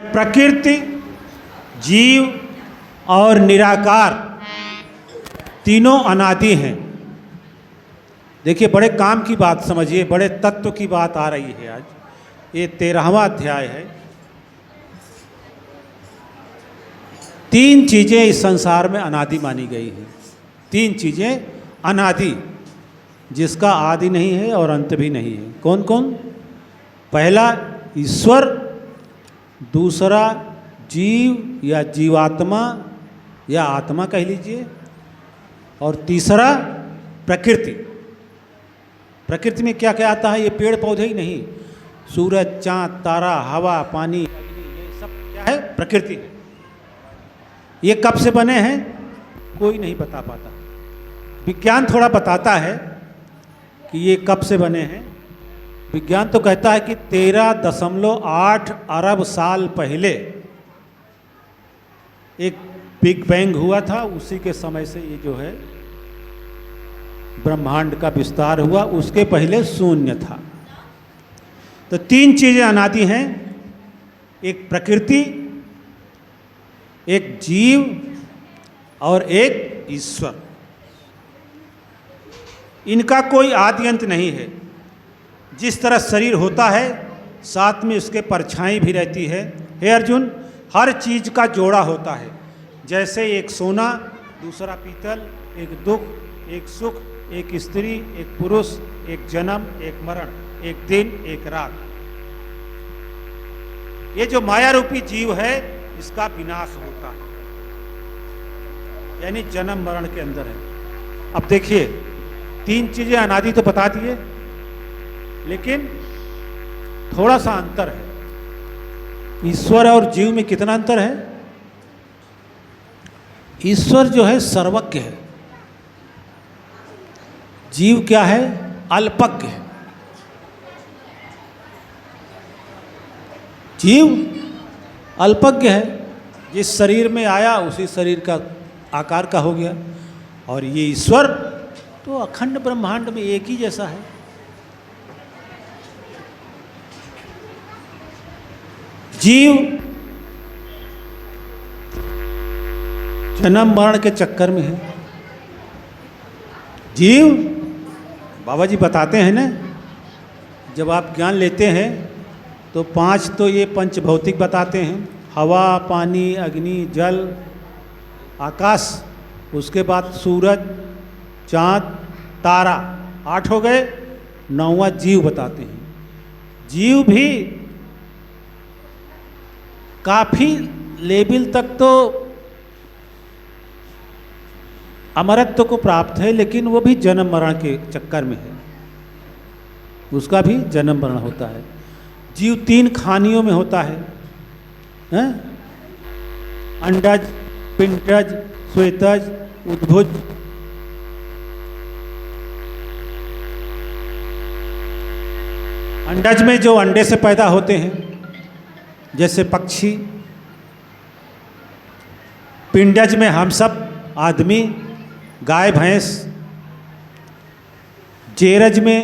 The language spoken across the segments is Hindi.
प्रकृति, जीव और निराकार तीनों अनादि हैं। देखिए, बड़े काम की बात समझिए, बड़े तत्व की बात आ रही है। आज ये 13वां अध्याय है। तीन चीज़ें इस संसार में अनादि मानी गई हैं। तीन चीज़ें अनादि, जिसका आदि नहीं है और अंत भी नहीं है। कौन कौन? पहला ईश्वर, दूसरा जीव या जीवात्मा या आत्मा कह लीजिए, और तीसरा प्रकृति। प्रकृति में क्या क्या आता है? ये पेड़ पौधे ही नहीं, सूरज, चांद, तारा, हवा, पानी, ये सब क्या है? प्रकृति है। ये कब से बने हैं कोई नहीं बता पाता। विज्ञान थोड़ा बताता है कि ये कब से बने हैं। विज्ञान तो कहता है कि 13.8 अरब साल पहले एक बिग बैंग हुआ था। उसी के समय से ये जो है ब्रह्मांड का विस्तार हुआ। उसके पहले शून्य था। तो तीन चीज़ें अनादि हैं, एक प्रकृति, एक जीव और एक ईश्वर। इनका कोई आदि अंत नहीं है। जिस तरह शरीर होता है, साथ में उसके परछाई भी रहती है। हे अर्जुन, हर चीज़ का जोड़ा होता है। जैसे एक सोना, दूसरा पीतल, एक दुख, एक सुख, एक स्त्री, एक पुरुष, एक जन्म, एक मरण, एक दिन, एक रात। ये जो माया रूपी जीव है, इसका विनाश होता है, यानी जन्म मरण के अंदर है। अब देखिए, तीन चीजें अनादि तो बता दिए, लेकिन थोड़ा सा अंतर है। ईश्वर और जीव में कितना अंतर है? ईश्वर जो है सर्वज्ञ है, जीव क्या है? अल्पज्ञ है। जीव अल्पज्ञ है, जिस शरीर में आया उसी शरीर का आकार का हो गया। और ये ईश्वर तो अखंड ब्रह्मांड में एक ही जैसा है। जीव जन्म मरण के चक्कर में है। जीव, बाबा जी बताते हैं ना, जब आप ज्ञान लेते हैं तो पांच तो ये पंच भौतिक बताते हैं, हवा, पानी, अग्नि, जल, आकाश। उसके बाद सूरज, चाँद, तारा, 8 हो गए। 9वां जीव बताते हैं। जीव भी काफ़ी लेवल तक तो अमरत्व को प्राप्त है, लेकिन वो भी जन्म मरण के चक्कर में है। उसका भी जन्म मरण होता है। जीव 3 खानियों में होता है, हैं? अंडज, पिंडज, श्वेतज, उद्भुज। अंडज में जो अंडे से पैदा होते हैं, जैसे पक्षी। पिंडज में हम सब आदमी, गाय, भैंस। जेरज में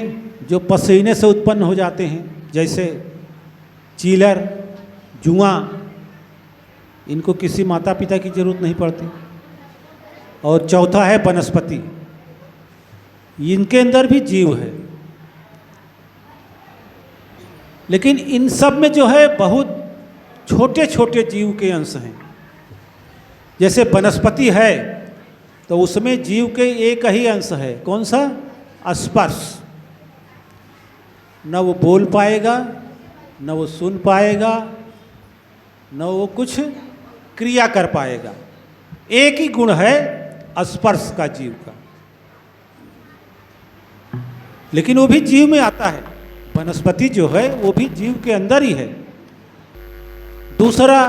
जो पसीने से उत्पन्न हो जाते हैं, जैसे चीलर, जुआ। इनको किसी माता पिता की जरूरत नहीं पड़ती। और चौथा है वनस्पति। इनके अंदर भी जीव है, लेकिन इन सब में जो है बहुत छोटे छोटे जीव के अंश हैं। जैसे वनस्पति है तो उसमें जीव के एक ही अंश है। कौन सा? स्पर्श। न वो बोल पाएगा, न वो सुन पाएगा, न वो कुछ क्रिया कर पाएगा। एक ही गुण है स्पर्श का जीव का, लेकिन वो भी जीव में आता है। वनस्पति जो है वो भी जीव के अंदर ही है। दूसरा,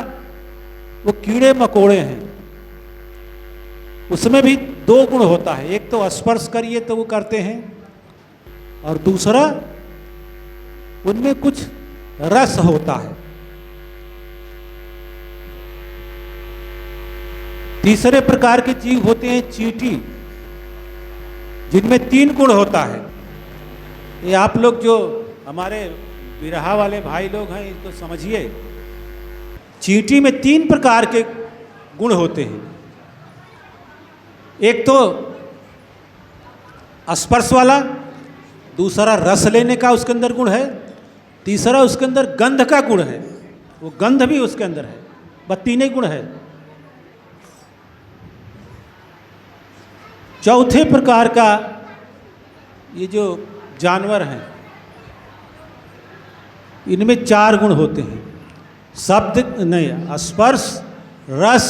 वो कीड़े मकोड़े हैं, उसमें भी 2 गुण होता है। एक तो स्पर्श करिए तो वो करते हैं, और दूसरा उनमें कुछ रस होता है। तीसरे प्रकार के जीव होते हैं चींटी, जिनमें 3 गुण होता है। ये आप लोग जो हमारे बिरहा वाले भाई लोग हैं, इनको समझिए। चींटी में 3 प्रकार के गुण होते हैं। एक तो स्पर्श वाला, दूसरा रस लेने का उसके अंदर गुण है, तीसरा उसके अंदर गंध का गुण है, वो गंध भी उसके अंदर है। बस 3 ही गुण है। चौथे प्रकार का ये जो जानवर हैं, इनमें 4 गुण होते हैं। शब्द नहीं, स्पर्श, रस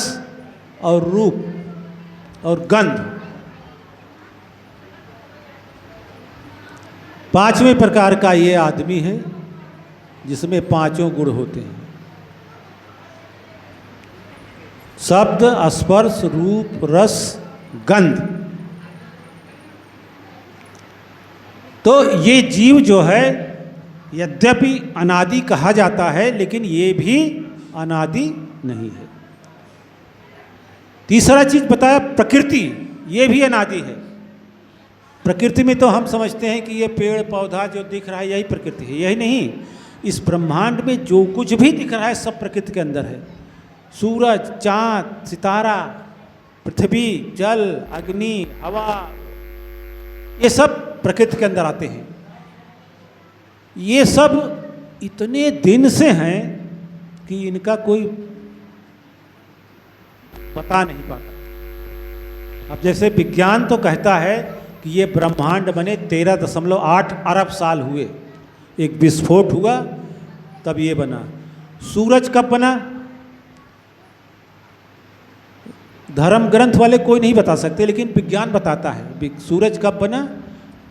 और रूप और गंध। 5वें प्रकार का ये आदमी है जिसमें 5 गुण होते हैं। शब्द, स्पर्श, रूप, रस, गंध। तो ये जीव जो है यद्यपि अनादि कहा जाता है, लेकिन ये भी अनादि नहीं है। तीसरा चीज बताया प्रकृति, ये भी अनादि है। प्रकृति में तो हम समझते हैं कि ये पेड़ पौधा जो दिख रहा है यही प्रकृति है, यही नहीं। इस ब्रह्मांड में जो कुछ भी दिख रहा है सब प्रकृति के अंदर है। सूरज, चांद, सितारा, पृथ्वी, जल, अग्नि, हवा, ये सब प्रकृति के अंदर आते हैं। ये सब इतने दिन से हैं कि इनका कोई पता नहीं पाता। अब जैसे विज्ञान तो कहता है कि ये ब्रह्मांड बने 13.8 अरब साल हुए, एक विस्फोट हुआ तब ये बना। सूरज कब बना, धर्म ग्रंथ वाले कोई नहीं बता सकते, लेकिन विज्ञान बताता है। सूरज कब बना?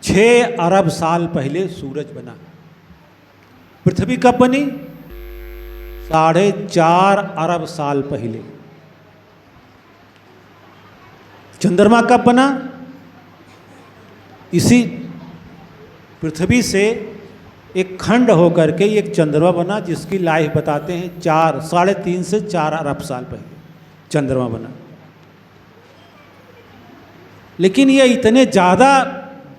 6 अरब साल पहले सूरज बना। पृथ्वी कब बनी? 4.5 अरब साल पहले। चंद्रमा कब बना? इसी पृथ्वी से एक खंड होकर के एक चंद्रमा बना, जिसकी लाइफ बताते हैं 3.5 से 4 अरब साल पहले चंद्रमा बना। लेकिन ये इतने ज़्यादा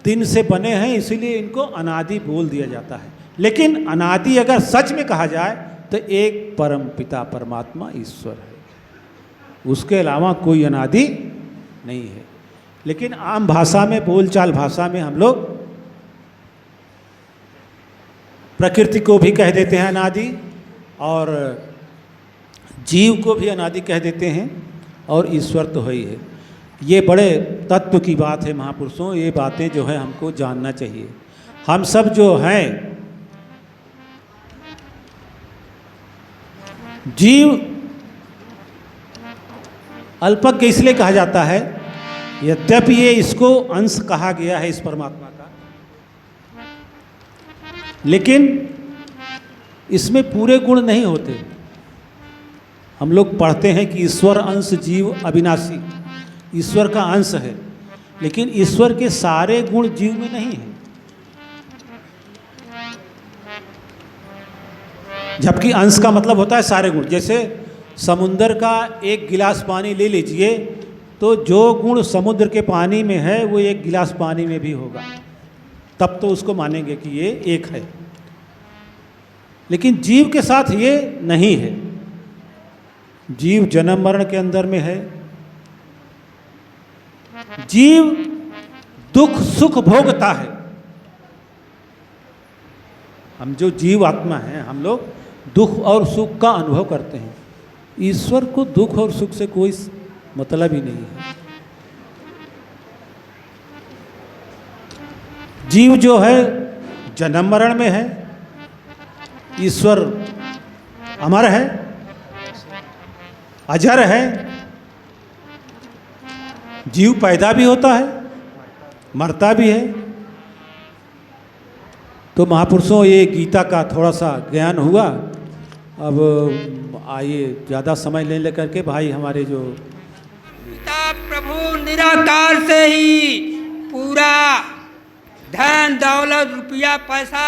दिन से बने हैं, इसीलिए इनको अनादि बोल दिया जाता है। लेकिन अनादि अगर सच में कहा जाए तो एक परम पिता परमात्मा ईश्वर है, उसके अलावा कोई अनादि नहीं है। लेकिन आम भाषा में, बोलचाल भाषा में हम लोग प्रकृति को भी कह देते हैं अनादि, और जीव को भी अनादि कह देते हैं, और ईश्वर तो है ही है। ये बड़े तत्व की बात है महापुरुषों, ये बातें जो है हमको जानना चाहिए। हम सब जो हैं जीव अल्पज्ञ इसलिए कहा जाता है, यद्यपि ये इसको अंश कहा गया है इस परमात्मा का, लेकिन इसमें पूरे गुण नहीं होते। हम लोग पढ़ते हैं कि ईश्वर अंश जीव अविनाशी, ईश्वर का अंश है, लेकिन ईश्वर के सारे गुण जीव में नहीं है। जबकि अंश का मतलब होता है सारे गुण। जैसे समुद्र का एक गिलास पानी ले लीजिए, तो जो गुण समुद्र के पानी में है वो एक गिलास पानी में भी होगा, तब तो उसको मानेंगे कि ये एक है। लेकिन जीव के साथ ये नहीं है। जीव जन्म मरण के अंदर में है। जीव दुख सुख भोगता है। हम जो जीव आत्मा हैं, हम लोग दुख और सुख का अनुभव करते हैं। ईश्वर को दुख और सुख से कोई मतलब ही नहीं है। जीव जो है जन्म मरण में है, ईश्वर अमर है, अजर है। जीव पैदा भी होता है, मरता भी है। तो महापुरुषों, ये गीता का थोड़ा सा ज्ञान हुआ। अब आइए ज़्यादा समय ले लेकर के भाई हमारे जो पिता प्रभु निराकार से ही पूरा धन दौलत रुपया पैसा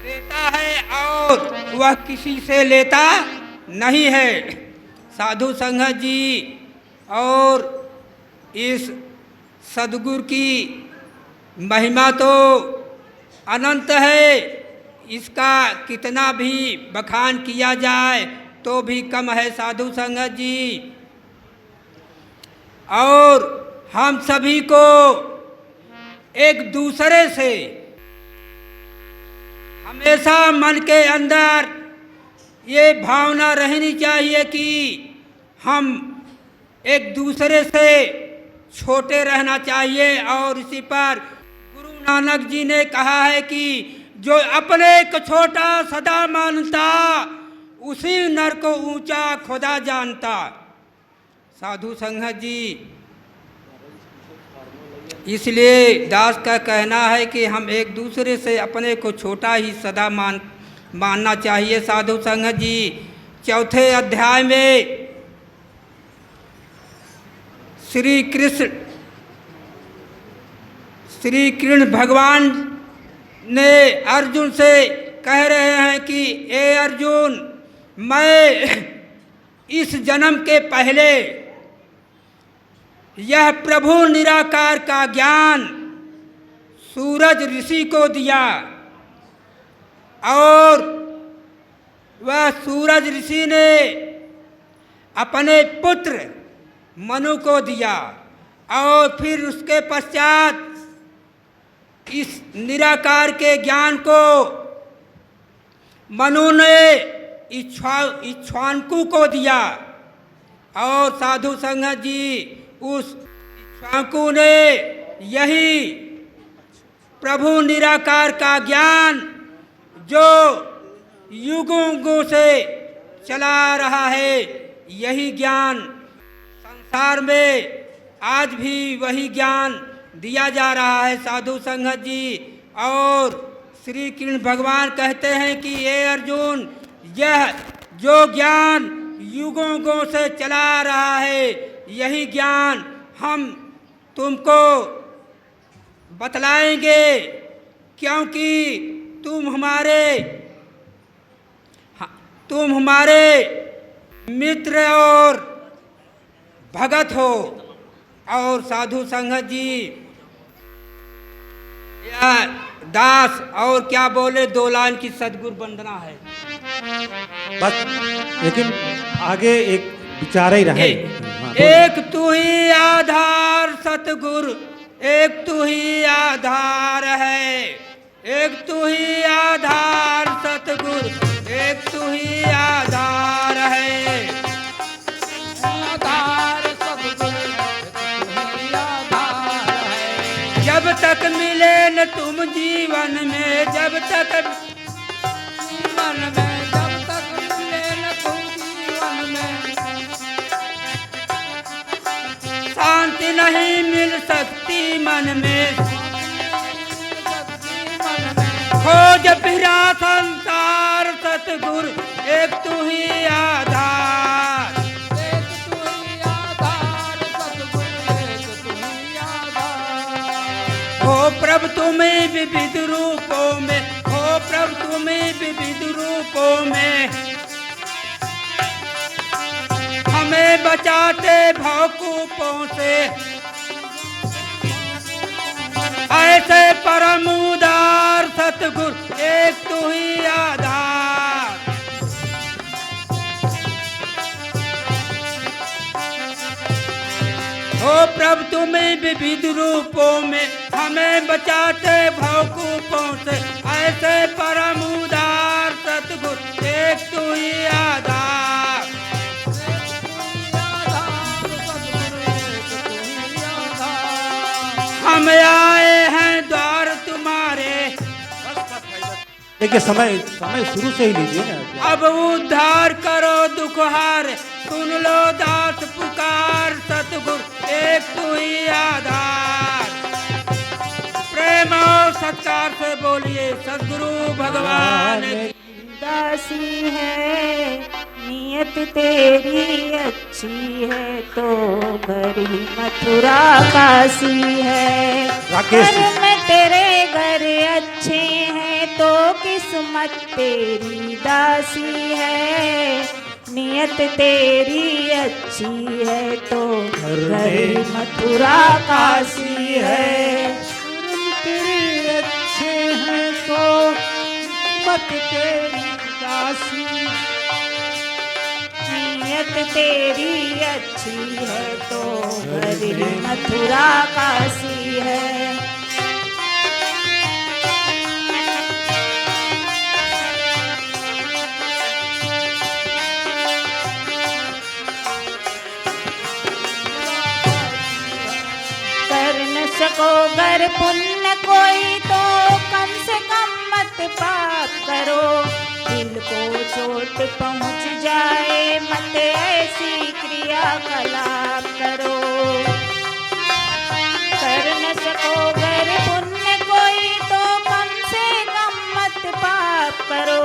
देता है, और वह किसी से लेता नहीं है। साधु संगत जी और इस सद्गुरु की महिमा तो अनंत है। इसका कितना भी बखान किया जाए तो भी कम है साधु संगत जी। और हम सभी को एक दूसरे से हमेशा मन के अंदर ये भावना रहनी चाहिए कि हम एक दूसरे से छोटे रहना चाहिए। और इसी पर गुरु नानक जी ने कहा है कि जो अपने को छोटा सदा मानता, उसी नर को ऊंचा खुदा जानता। साधु संगत जी, इसलिए दास का कहना है कि हम एक दूसरे से अपने को छोटा ही सदा मानना चाहिए। साधु संगत जी, चौथे अध्याय में श्री कृष्ण भगवान ने अर्जुन से कह रहे हैं कि ए अर्जुन, मैं इस जन्म के पहले यह प्रभु निराकार का ज्ञान सूरज ऋषि को दिया और वह सूरज ऋषि ने अपने पुत्र मनु को दिया और फिर उसके पश्चात इस निराकार के ज्ञान को मनु ने इक्ष्वाकु को दिया। और साधु संगत जी, उस इक्ष्वाकु ने यही प्रभु निराकार का ज्ञान जो युगों से चला रहा है, यही ज्ञान संसार में आज भी वही ज्ञान दिया जा रहा है। साधु संगत जी, और श्री कृष्ण भगवान कहते हैं कि ये अर्जुन, यह जो ज्ञान युगों से चला रहा है, यही ज्ञान हम तुमको बतलाएंगे, क्योंकि तुम हमारे मित्र और भगत हो। और साधु संगत जी, या दास और क्या बोले, 2 लाइन की सदगुरु वंदना है बस, लेकिन आगे एक विचार ही रहे। एक तू ही आधार सतगुरु, एक तू ही आधार है, एक तू ही आधार सतगुरु, एक तू ही आधार है। आधार सतगुरु, जब तक मिले न तुम जीवन में, जब तक जीवन में, जब तक मिले न तुम जीवन में, शांति नहीं मिल सकती मन में। खोज फिरा संसार सतगुरु, एक तू ही आधार, एक तू ही आधार सतगुरु, एक तू ही आधार। हो प्रभु तुम्हें विविध रूपों में, हो प्रभु तुम्हें विविध रूपों में, हमें बचाते भवकूपों से। ऐसे परम उदार सतगुरु, एक तू ही आधार। हो प्रभु तुम्हें विविध रूपों में, हमें बचाते भवकूपों से। ऐसे परम उदार सतगुरु, एक तू ही आधार। हम आए हैं द्वार तुम्हारे। देखिए, समय शुरू से ही लीजिए ना। अब उद्धार करो दुखहार, सुन लो दास पुकार सतगुरु, एक तू ही आधार। प्रेम और सत्कार से बोलिए सद्गुरु भगवान। दासी है नियत तेरी अच्छी है, तो घर ही मथुरा काशी है। कर्म तेरे घर अच्छे हैं, तो किस्मत तेरी दासी है। नियत तेरी अच्छी है, तो घर ही मथुरा काशी है। कर्म तेरे अच्छे हैं, तो किस्मत तेरी दासी। नियत तेरी अच्छी है तो घर ही मथुरा काशी है। कर न सको गर पुण्य कोई तो कम से कम मत पाप करो, दिल को चोट पहुँच जाए मत ऐसी क्रियाकलाप करो। कर न सको गर पुण्य कोई तो कम से कम मत पाप करो,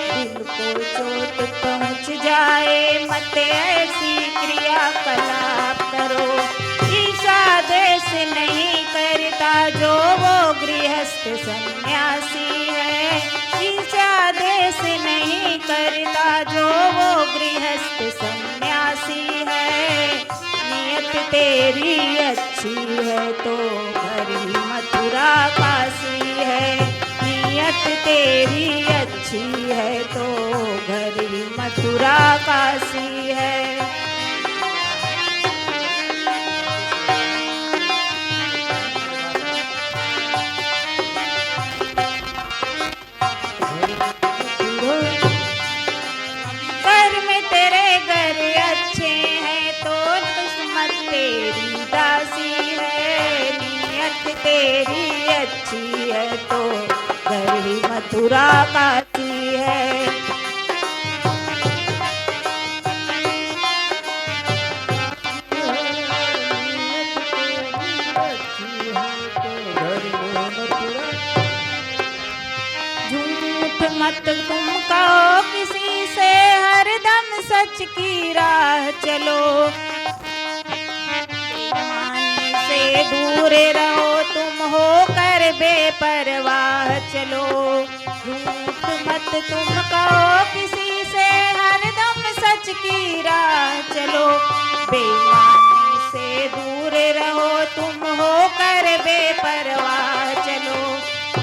दिल को चोट पहुँच जाए मत ऐसी क्रियाकलाप करो। देश नहीं करता जो वो गृहस्थ सन्यासी है, ईर्ष्या देश नहीं करता जो वो गृहस्थ सन्यासी है। नियत तेरी अच्छी है तो घर ही मथुरा काशी है, नियत तेरी अच्छी है तो घर ही मथुरा काशी है। तेरी दासी है, नियत तेरी अच्छी है तो घर ही मथुरा काशी है। झूठ मत तुम कहो किसी से, हरदम सच की राह चलो। से दूर रहो तुम हो कर बेपरवाह चलो। झूठ मत तुम कहो किसी से, हरदम सच की राह चलो। बेईमानी से दूर रहो तुम हो कर बेपरवाह चलो।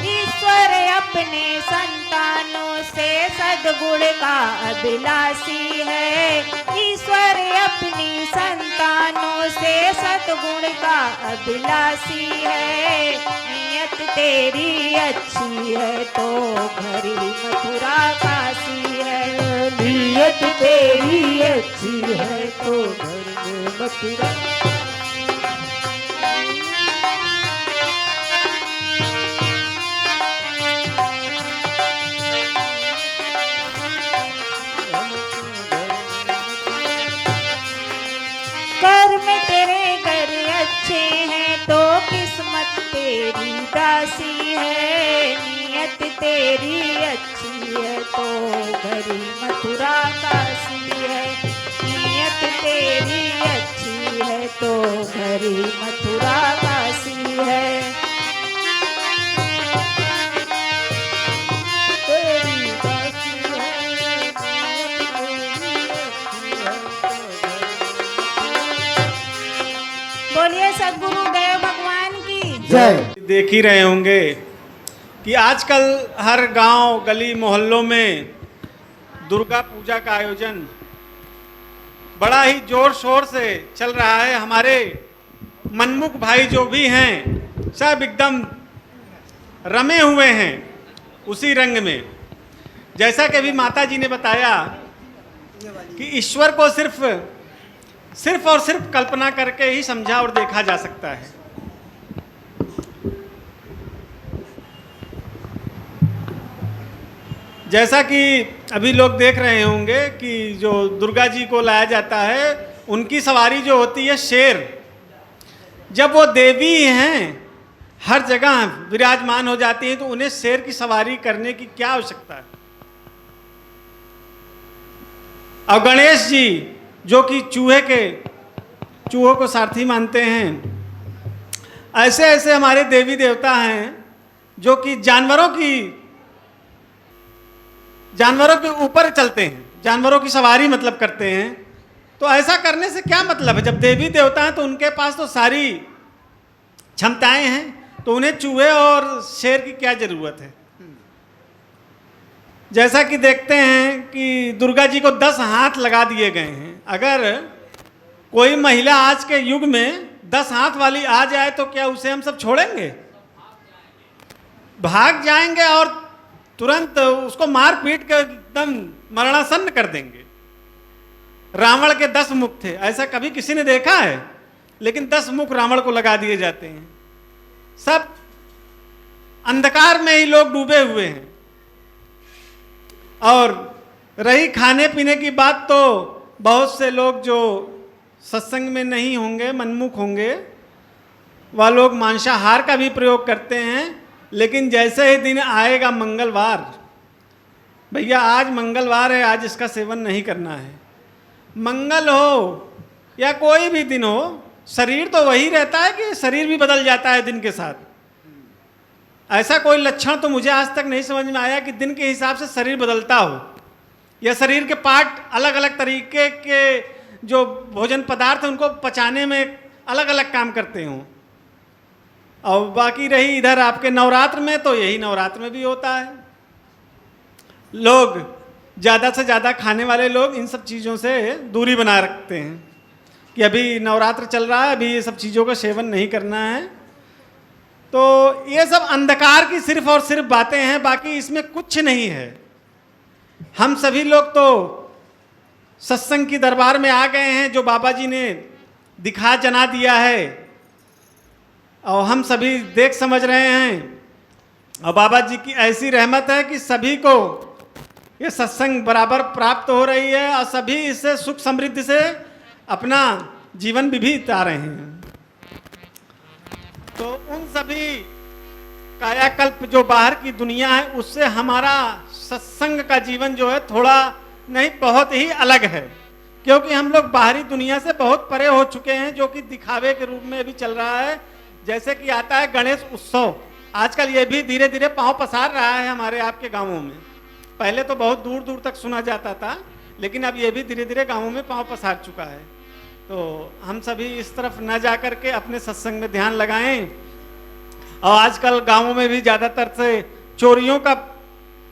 ईश्वर अपने संतानों से सद्गुण का अभिलाषी है, ईश्वर अपनी संतानों से सद्गुण का अभिलाषी है। नियत तेरी अच्छी है तो घर ही मथुरा काशी है, नियत तेरी अच्छी है तो घर में मथुरा। कर्म तेरे घर अच्छे हैं तो किस्मत तेरी दासी है, नियत तेरी अच्छी है तो घर ही मथुरा काशी है, नियत तेरी अच्छी है तो घर ही मथुरा काशी है। बोलिए सद्गुरुदेव भगवान की जय। देख ही रहे होंगे कि आजकल हर गांव गली मोहल्लों में दुर्गा पूजा का आयोजन बड़ा ही जोर शोर से चल रहा है। हमारे मनमुख भाई जो भी हैं सब एकदम रमे हुए हैं उसी रंग में। जैसा कि अभी माता जी ने बताया कि ईश्वर को सिर्फ और सिर्फ कल्पना करके ही समझा और देखा जा सकता है। जैसा कि अभी लोग देख रहे होंगे कि जो दुर्गा जी को लाया जाता है उनकी सवारी जो होती है शेर। जब वो देवी हैं हर जगह विराजमान हो जाती हैं तो उन्हें शेर की सवारी करने की क्या आवश्यकता है। और गणेश जी जो कि चूहों को सारथी मानते हैं, ऐसे ऐसे हमारे देवी देवता हैं जो कि जानवरों के ऊपर चलते हैं, जानवरों की सवारी मतलब करते हैं। तो ऐसा करने से क्या मतलब है? जब देवी देवता हैं तो उनके पास तो सारी क्षमताएं हैं, तो उन्हें चूहे और शेर की क्या जरूरत है। जैसा कि देखते हैं कि दुर्गा जी को 10 हाथ लगा दिए गए हैं। अगर कोई महिला आज के युग में 10 हाथ वाली आ जाए तो क्या उसे हम सब छोड़ेंगे? भाग जाएंगे और तुरंत उसको मार पीट कर एकदम मरणासन्न कर देंगे। रावण के 10 मुख थे, ऐसा कभी किसी ने देखा है? लेकिन 10 मुख रावण को लगा दिए जाते हैं। सब अंधकार में ही लोग डूबे हुए हैं। और रही खाने पीने की बात, तो बहुत से लोग जो सत्संग में नहीं होंगे, मनमुख होंगे, वह लोग मांसाहार का भी प्रयोग करते हैं। लेकिन जैसे ही दिन आएगा मंगलवार, भैया आज मंगलवार है, आज इसका सेवन नहीं करना है। मंगल हो या कोई भी दिन हो, शरीर तो वही रहता है कि शरीर भी बदल जाता है दिन के साथ। ऐसा कोई लक्षण तो मुझे आज तक नहीं समझ में आया कि दिन के हिसाब से शरीर बदलता हो, या शरीर के पार्ट अलग अलग तरीके के जो भोजन पदार्थ हैं उनको पचाने में अलग अलग काम करते हों। और बाकी रही इधर आपके नवरात्र में, तो यही नवरात्र में भी होता है। लोग ज़्यादा से ज़्यादा खाने वाले लोग इन सब चीज़ों से दूरी बनाए रखते हैं कि अभी नवरात्र चल रहा है, अभी ये सब चीज़ों का सेवन नहीं करना है। तो ये सब अंधकार की सिर्फ और सिर्फ बातें हैं, बाकी इसमें कुछ नहीं है। हम सभी लोग तो सत्संग की दरबार में आ गए हैं, जो बाबा जी ने दिखा जना दिया है, और हम सभी देख समझ रहे हैं। और बाबा जी की ऐसी रहमत है कि सभी को ये सत्संग बराबर प्राप्त हो रही है, और सभी इससे सुख समृद्धि से अपना जीवन भी बिता रहे हैं। तो उन सभी कायाकल्प जो बाहर की दुनिया है, उससे हमारा सत्संग का जीवन जो है थोड़ा नहीं, बहुत ही अलग है। क्योंकि हम लोग बाहरी दुनिया से बहुत परे हो चुके हैं, जो कि दिखावे के रूप में भी चल रहा है। जैसे कि आता है गणेश उत्सव, आजकल ये भी धीरे धीरे पांव पसार रहा है हमारे आपके गांवों में। पहले तो बहुत दूर दूर तक सुना जाता था, लेकिन अब ये भी धीरे धीरे गांवों में पांव पसार चुका है। तो हम सभी इस तरफ न जा करके अपने सत्संग में ध्यान लगाएं। और आजकल गांवों में भी ज़्यादातर से चोरियों का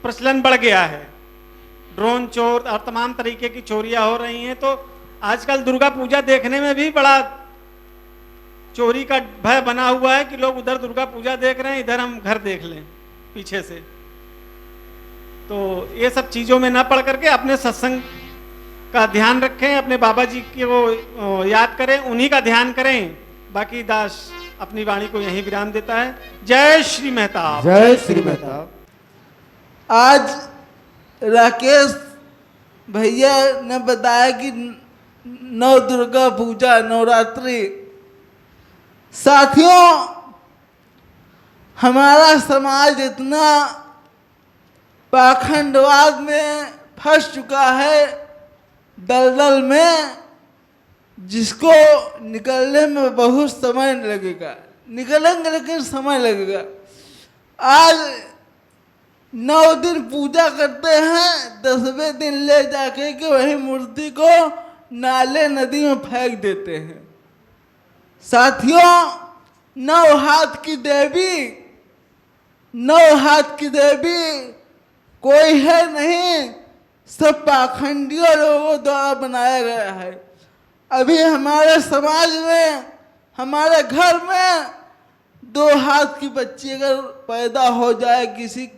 प्रचलन बढ़ गया है। ड्रोन चोर और तमाम तरीके की चोरियां हो रही हैं। तो आजकल दुर्गा पूजा देखने में भी बड़ा चोरी का भय बना हुआ है कि लोग उधर दुर्गा पूजा देख रहे हैं, इधर हम घर देख लें पीछे से। तो ये सब चीज़ों में ना पड़ करके अपने सत्संग का ध्यान रखें, अपने बाबा जी को याद करें, उन्हीं का ध्यान करें। बाकी दास अपनी वाणी को यहीं विराम देता है। जय श्री मेहताब। जय श्री मेहताब। आज राकेश भैया ने बताया कि नव दुर्गा पूजा नवरात्रि, साथियों हमारा समाज इतना पाखंडवाद में फंस चुका है, दलदल में, जिसको निकलने में बहुत समय लगेगा। निकलेंगे लेकिन समय लगेगा। आज 9 दिन पूजा करते हैं, 10वें दिन ले जाके के वही मूर्ति को नाले नदी में फेंक देते हैं। साथियों 9 हाथ की देवी, 9 हाथ की देवी कोई है नहीं, सब पाखंडियों लोगों द्वारा बनाया गया है। अभी हमारे समाज में, हमारे घर में 2 हाथ की बच्ची अगर पैदा हो जाए किसी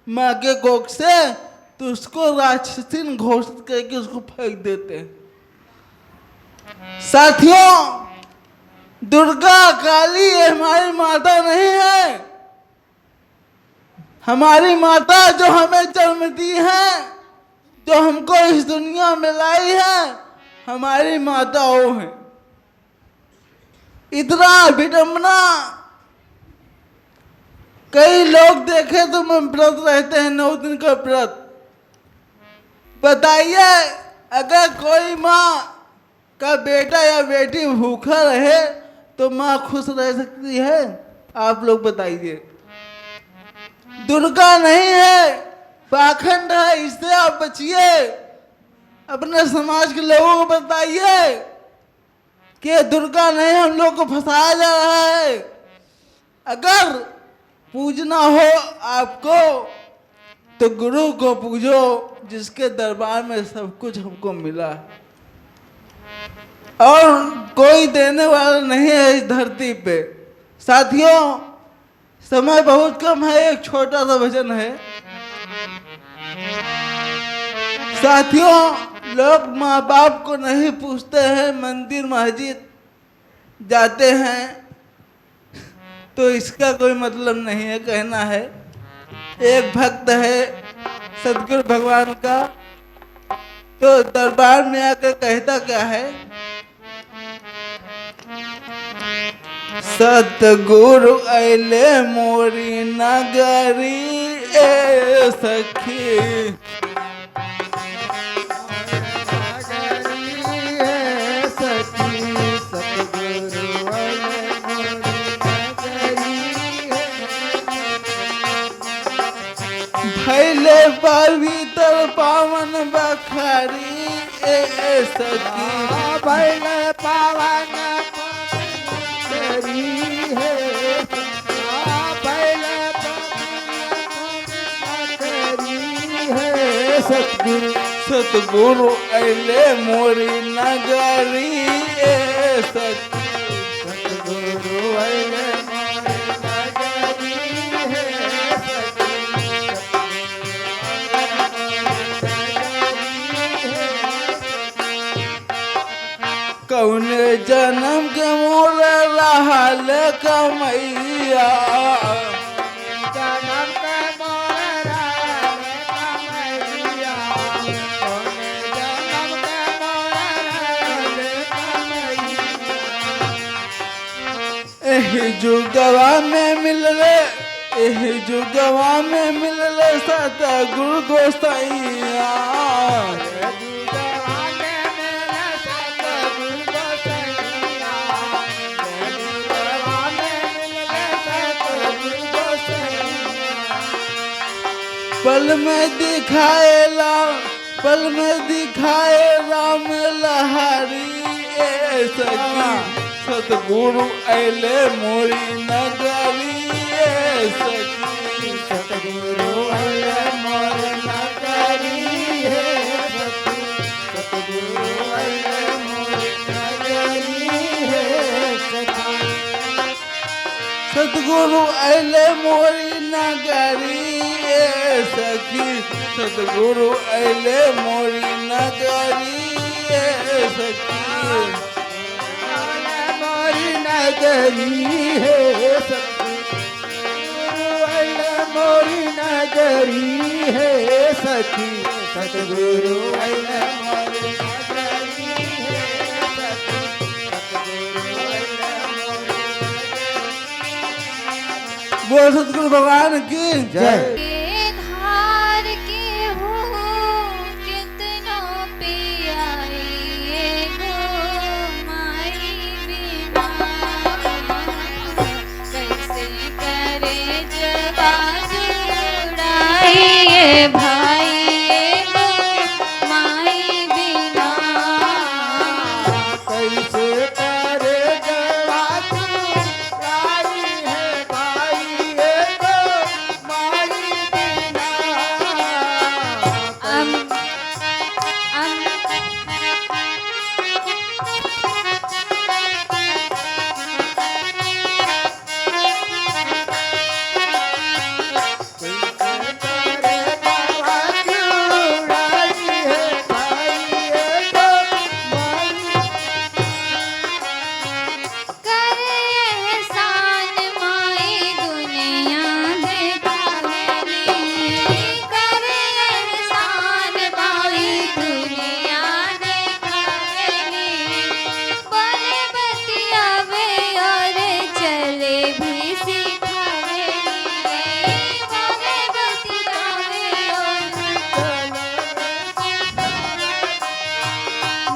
माँ के कोख से, तो उसको राक्षसीन घोषित करके उसको फेंक देते हैं। साथियों दुर्गा काली हमारी माता नहीं है। हमारी माता जो हमें जन्म दी है, जो हमको इस दुनिया में लाई है, हमारी माता वो है। इतना विडम्बना, कई लोग देखे तो मैं व्रत रहते हैं 9 दिन का व्रत। बताइए अगर कोई माँ का बेटा या बेटी भूखा रहे तो माँ खुश रह सकती है? आप लोग बताइए। दुर्गा नहीं है, पाखंड है, इससे आप बचिए। अपने समाज के लोगों को बताइए कि दुर्गा नहीं, हम लोग को फंसाया जा रहा है। अगर पूजना हो आपको तो गुरु को पूजो जिसके दरबार में सब कुछ हमको मिला और कोई देने वाला नहीं है इस धरती पे। साथियों, समय बहुत कम है, एक छोटा सा भजन है। साथियों, लोग माँ बाप को नहीं पूछते हैं, मंदिर मस्जिद जाते हैं, तो इसका कोई मतलब नहीं है कहना है। एक भक्त है सदगुरु भगवान का, तो दरबार में आकर कहता क्या है, सतगुरु अले मोरी नगरी ए सखी, भैले पवित्र पावन बखारी ए सखी, भैले पावन करी है, भैले करी है सतगुरु, सतगुरु अले मोरी नगरी ए सखी, सतगुरु अले मोरी नगरी है सखी, कौन जन्म के मोर रहल कमैया, जन्म के मोर रहल कमैया, कौन जन्म के मोर रहल कमैया, एही जुगवा में मिलले, एही जुगवा में मिलले सतगुरु गोसाइया, पल में दिखाए राम, पल में दिखाए राम लहरी ए सखी, सतगुरु अले मोरी नगरी ए सखी, सतगुरु अले मोर नगरी है सखी, सतगुरु अले मोर नगरी है सखी, सतगुरु अले मोरी नगरी ए सखी, सतगुरु अले मोरी नगरी ए सखी, मोरी नगरी है सखी, मोरी नगरी है सखी, सतगुरु अले मोरी नगरी है सखी, सतगुरु अले मोरी नगरी। बोल सतगुरु भगवान की जय। के धार के हो कितनों पियाई गो माई बिना, कैसे करे जगा जुड़ाई भाई गो माई बिना, कैसे करे जवा जुड़ाई है भाई गो माई बिना,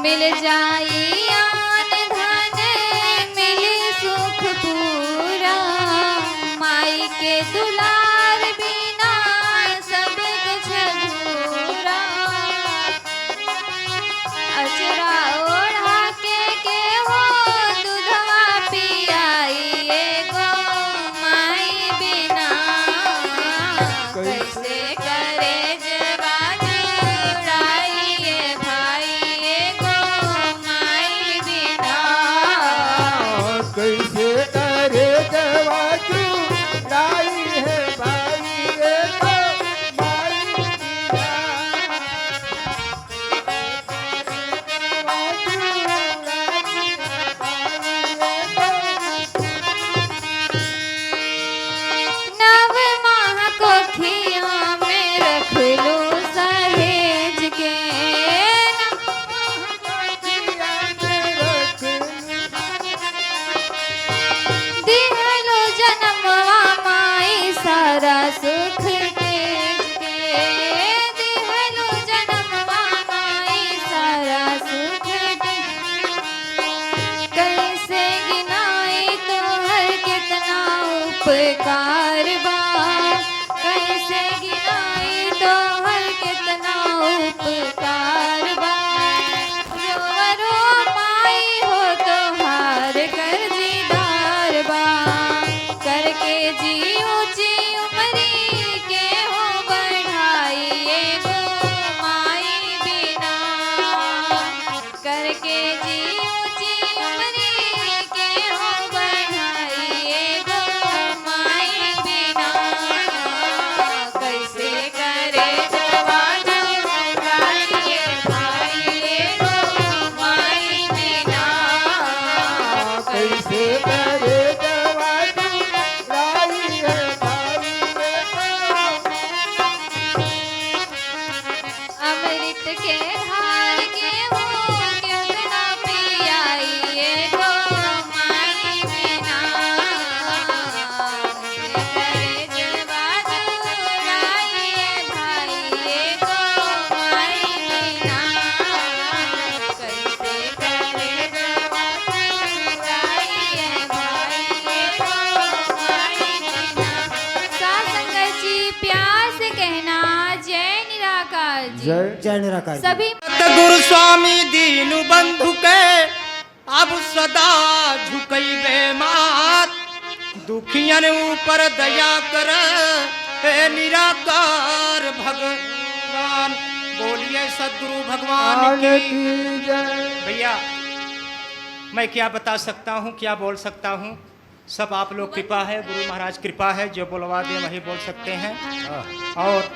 मिल जाई आन धन मिली सुख पूरा, माई के दुलार बिना सब कुछ अधूरा, अचरा ओढ़ा के हो दूधवा पियाई गो माई बिना, कैसे करे उपकार बा रोवरो माई हो तोहार कर्जदार बा करके जी ऊंची उमरी के हो बढ़ाई एगो माई बिना करके जी ऊंची उमरी के हो बढ़ाई एगो माई बिना कैसे करे जवाना गाइए भाई एगो माई बिना कैसे करे जवाना गाइए भाई अमृत के धार के हो क्यों ना पियाई एगो माई बिना करे जवाना गाइए भाई एगो माई बिना कैसे करे जवाना गाइए भाई एगो माई बिना। साथ संगत जी प्यार से कहना जय निराकार जी। जय निराकार जी। सभी गुरु स्वामी दीनु बंधु के अब सदा झुकैबे मात दुखियन ऊपर दया कर हे निराकार भगवान। बोलिए सदगुरु भगवान की भैया मैं क्या बता सकता हूँ, क्या बोल सकता हूँ। सब आप लोग कृपा है, गुरु महाराज कृपा है, जो बोलवा दे वही बोल सकते हैं। और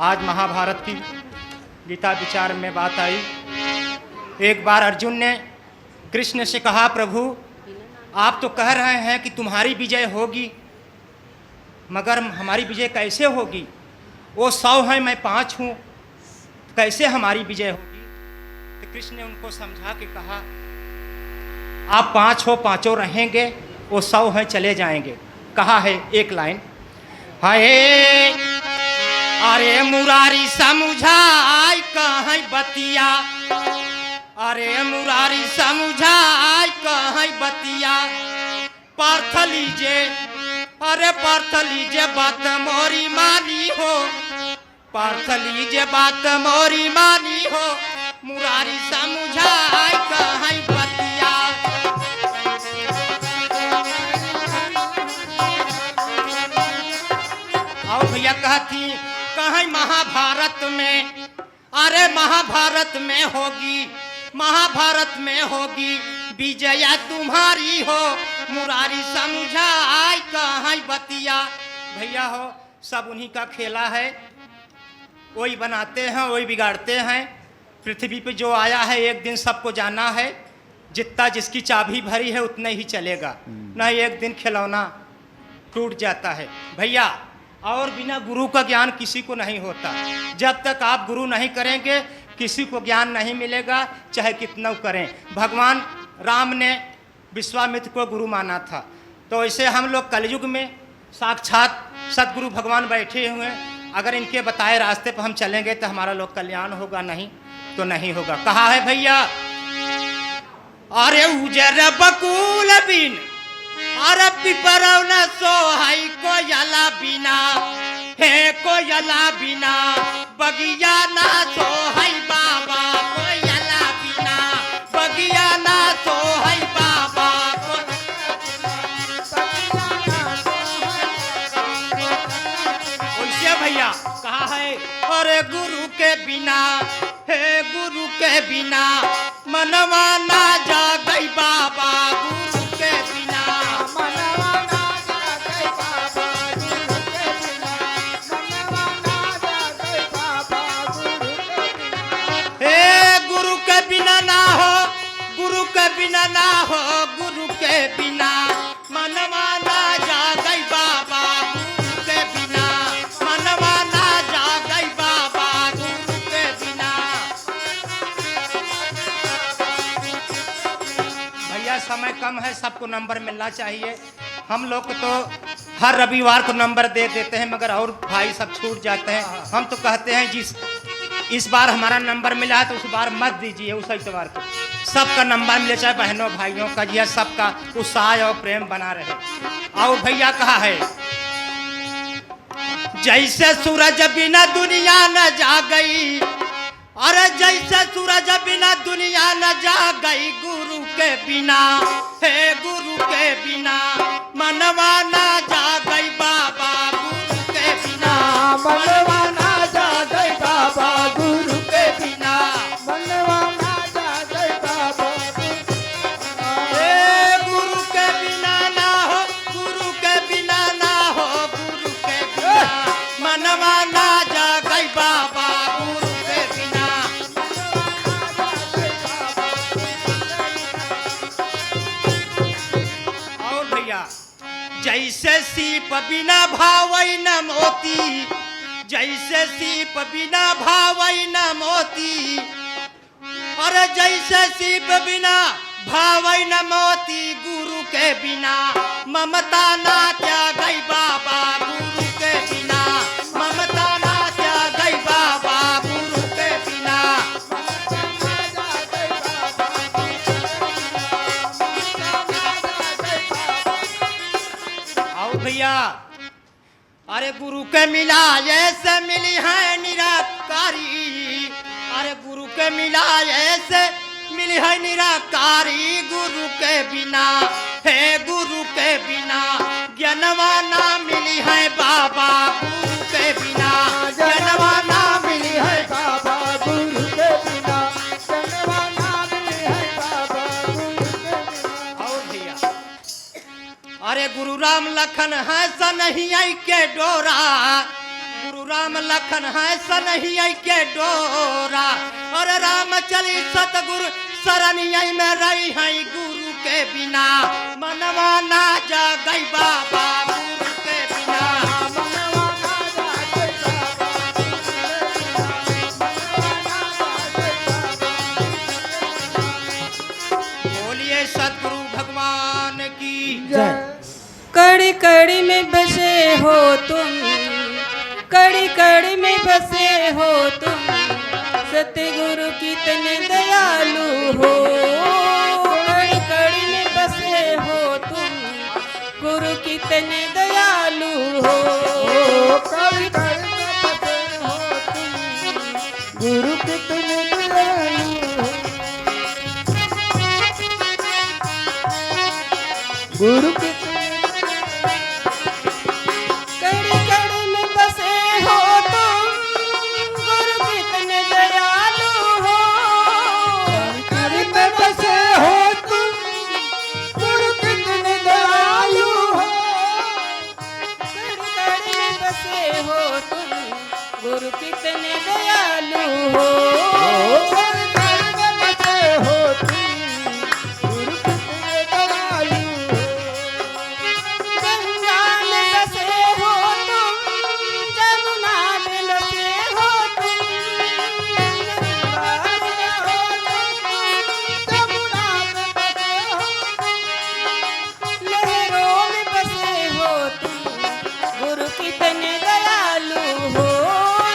आज महाभारत की गीता विचार में बात आई। एक बार अर्जुन ने कृष्ण से कहा, प्रभु आप तो कह रहे हैं कि तुम्हारी विजय होगी, मगर हमारी विजय कैसे होगी? वो 100 हैं, मैं 5 हूँ, कैसे हमारी विजय होगी? तो कृष्ण ने उनको समझा के कहा, आप 5 हो, 5 रहेंगे, वो 100 हैं चले जाएंगे। कहा है एक लाइन, हाय अरे मुरारी समझाई कहीं बतिया, अरे मुरारी समझाई कहीं बतिया, पार्थ लीजे अरे पार्थ लीजे बात मोरी मानी हो, पार्थ लीजे बात मोरी मानी हो, मुरारी समझाई कहीं बतिया। और भैया कहती कहीं महाभारत में, अरे महाभारत में होगी, महाभारत में होगी विजय तुम्हारी हो, मुरारी समझाई कहीं बतिया। भैया हो सब उन्हीं का खेला है, वही बनाते हैं वही बिगाड़ते हैं। पृथ्वी पे जो आया है एक दिन सबको जाना है, जितना जिसकी चाबी भरी है उतना ही चलेगा, नहीं एक दिन खिलौना टूट जाता है भैया। और बिना गुरु का ज्ञान किसी को नहीं होता। जब तक आप गुरु नहीं करेंगे किसी को ज्ञान नहीं मिलेगा, चाहे कितना करें। भगवान राम ने विश्वामित्र को गुरु माना था, तो ऐसे हम लोग कलयुग में साक्षात सदगुरु भगवान बैठे हुए हैं। अगर इनके बताए रास्ते पर हम चलेंगे तो हमारा लोग कल्याण होगा, नहीं तो नहीं होगा। कहा है भैया, अरे उजर बकुल बिन अरे पिपरौन सोहाई कोयला बिना, हे कोयला बिना बगिया ना सोहाई बाबा, कोयला बिना बगिया ना सोहाई बाबा। वैसे भैया कहा है, अरे गुरु के बिना, हे गुरु के बिना मनवा ना जा गई बाबा, गुरु के बिना मनवा ना जा गई बाबा, गुरु के बिना मनवा ना जा गई बाबा, गुरु के बिना। हे गुरु के बिना ना हो, गुरु के बिना ना हो, गुरु के बिना मनवा ना जा गई बाबा, गुरु के बिना मनवा ना जा गई बाबा, गुरु के बिना। भैया समय कम है, सबको नंबर मिलना चाहिए। हम लोग तो हर रविवार को नंबर दे देते हैं, मगर और भाई सब छूट जाते हैं। हम तो कहते हैं जिस इस बार हमारा नंबर मिला है तो उस बार मत दीजिए, उस इतवार को सबका नंबर मिले, चाहे बहनों भाइयों का, जी सबका उत्साह और प्रेम बना रहे। और भैया कहा है, जैसे सूरज बिना दुनिया न जा गई, अरे जैसे सूरज बिना दुनिया न जा गई गुरु के बिना, हे गुरु के बिना मनवा ना जा गई बाबा गुरु के बिना, मनवा ना जा गई बाबा गुरु के बिना मनवा ना जा गई बाबा हे गुरु के बिना ना हो, गुरु के बिना ना हो, गुरु के बिना मनवा ना जा गई बाबा गुरु के बिना। और भैया जैसे सीप बिना भावई न मोती, जैसे सीप बिना भावई न मोती, अरे जैसे सीप बिना भावई न मोती गुरु के बिना ममता ना त्यागई बाबा गुरु के बिना, ममता ना त्यागई बाबा गुरु के बिना। आओ भैया अरे गुरु के मिला ऐसे मिली है निराकारी, अरे गुरु के मिला ऐसे मिली है निराकारी गुरु के बिना, हे गुरु के बिना ज्ञानवा ना मिली है बाबा गुरु के बिना, ज्ञानवा ना मिली है बाबा गुरु के बिना जनवा ना मिली है बाबा गुरु के बिना। और भैया अरे गुरु राम लखन है सनहिया के डोरा, गुरु राम लखन है सनहिया के डोरा, और राम चली सतगुरु शरणिया में रही है गुरु के बिना मनवा ना जा गई बाबा गुरु के बिना, मनवा ना जा गई बाबा गुरु के बिना मनवा ना जा गई बाबा। बोलिए सतगुरु भगवान की जय। कड़ी कड़ी में बसे हो तुम, कड़ी कड़ी में बसे हो तुम, सतगुरु कितने दयालु हो, कड़ी कड़ी में बसे हो तुम, गुरु कितने दयालु हो, कड़ी कड़ी में बसे हो तुम, गुरु कितने दयालु हो, गुरु कितने कड़ी कड़ी में बसे हो तुम, गुरु कितने दयालु हो, कड़ी में बसे हो तुम, गुरु कितने दयालु हो, कड़ी कड़ी में बसे हो तुम, गुरु कितने दयालु हो, कड़ी कड़ी में बसे हो तुम, गुरु कितने दयालु हो। गंगा में बसे हो तुम, जमुना में बसे हो तुम, जमुना में बसे हो तुम, लहरों में बसे हो तुम, गुरु कितने दयालु हो,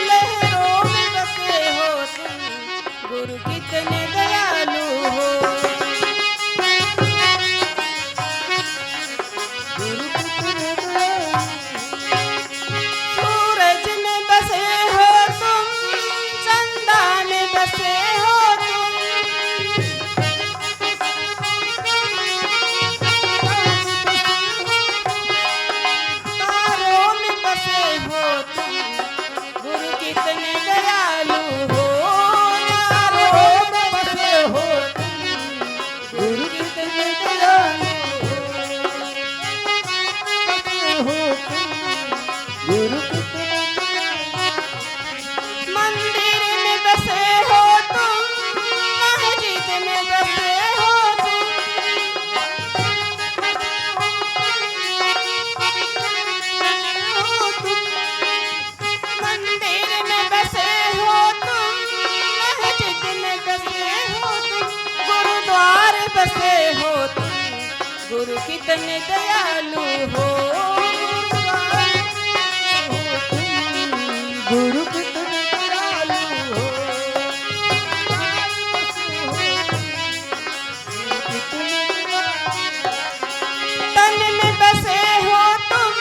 लहरों में बसे हो तुम, गुरु कितने दयालु हो, गुरु कितने दयालु हो। सूरज में बसे हो तुम, चंदा में बसे हो तुम, तारों में बसे हो तुम, गुरु कितने दयालु हो, तारों में बसे हो तुम, गुरु कितने दयालु हो, हो तुम, गुरु कितने मंदिर में बसे हो तुम, मस्जिद में बसे हो तुम, मंदिर में बसे हो तुम, मस्जिद में बसे हो तुम, गुरुद्वारे बसे हो तुम, गुरु कितने दयालु हो, गुरुद्वारे हो तुम, गुरु कितने दयालु हो। तन में बसे हो तुम,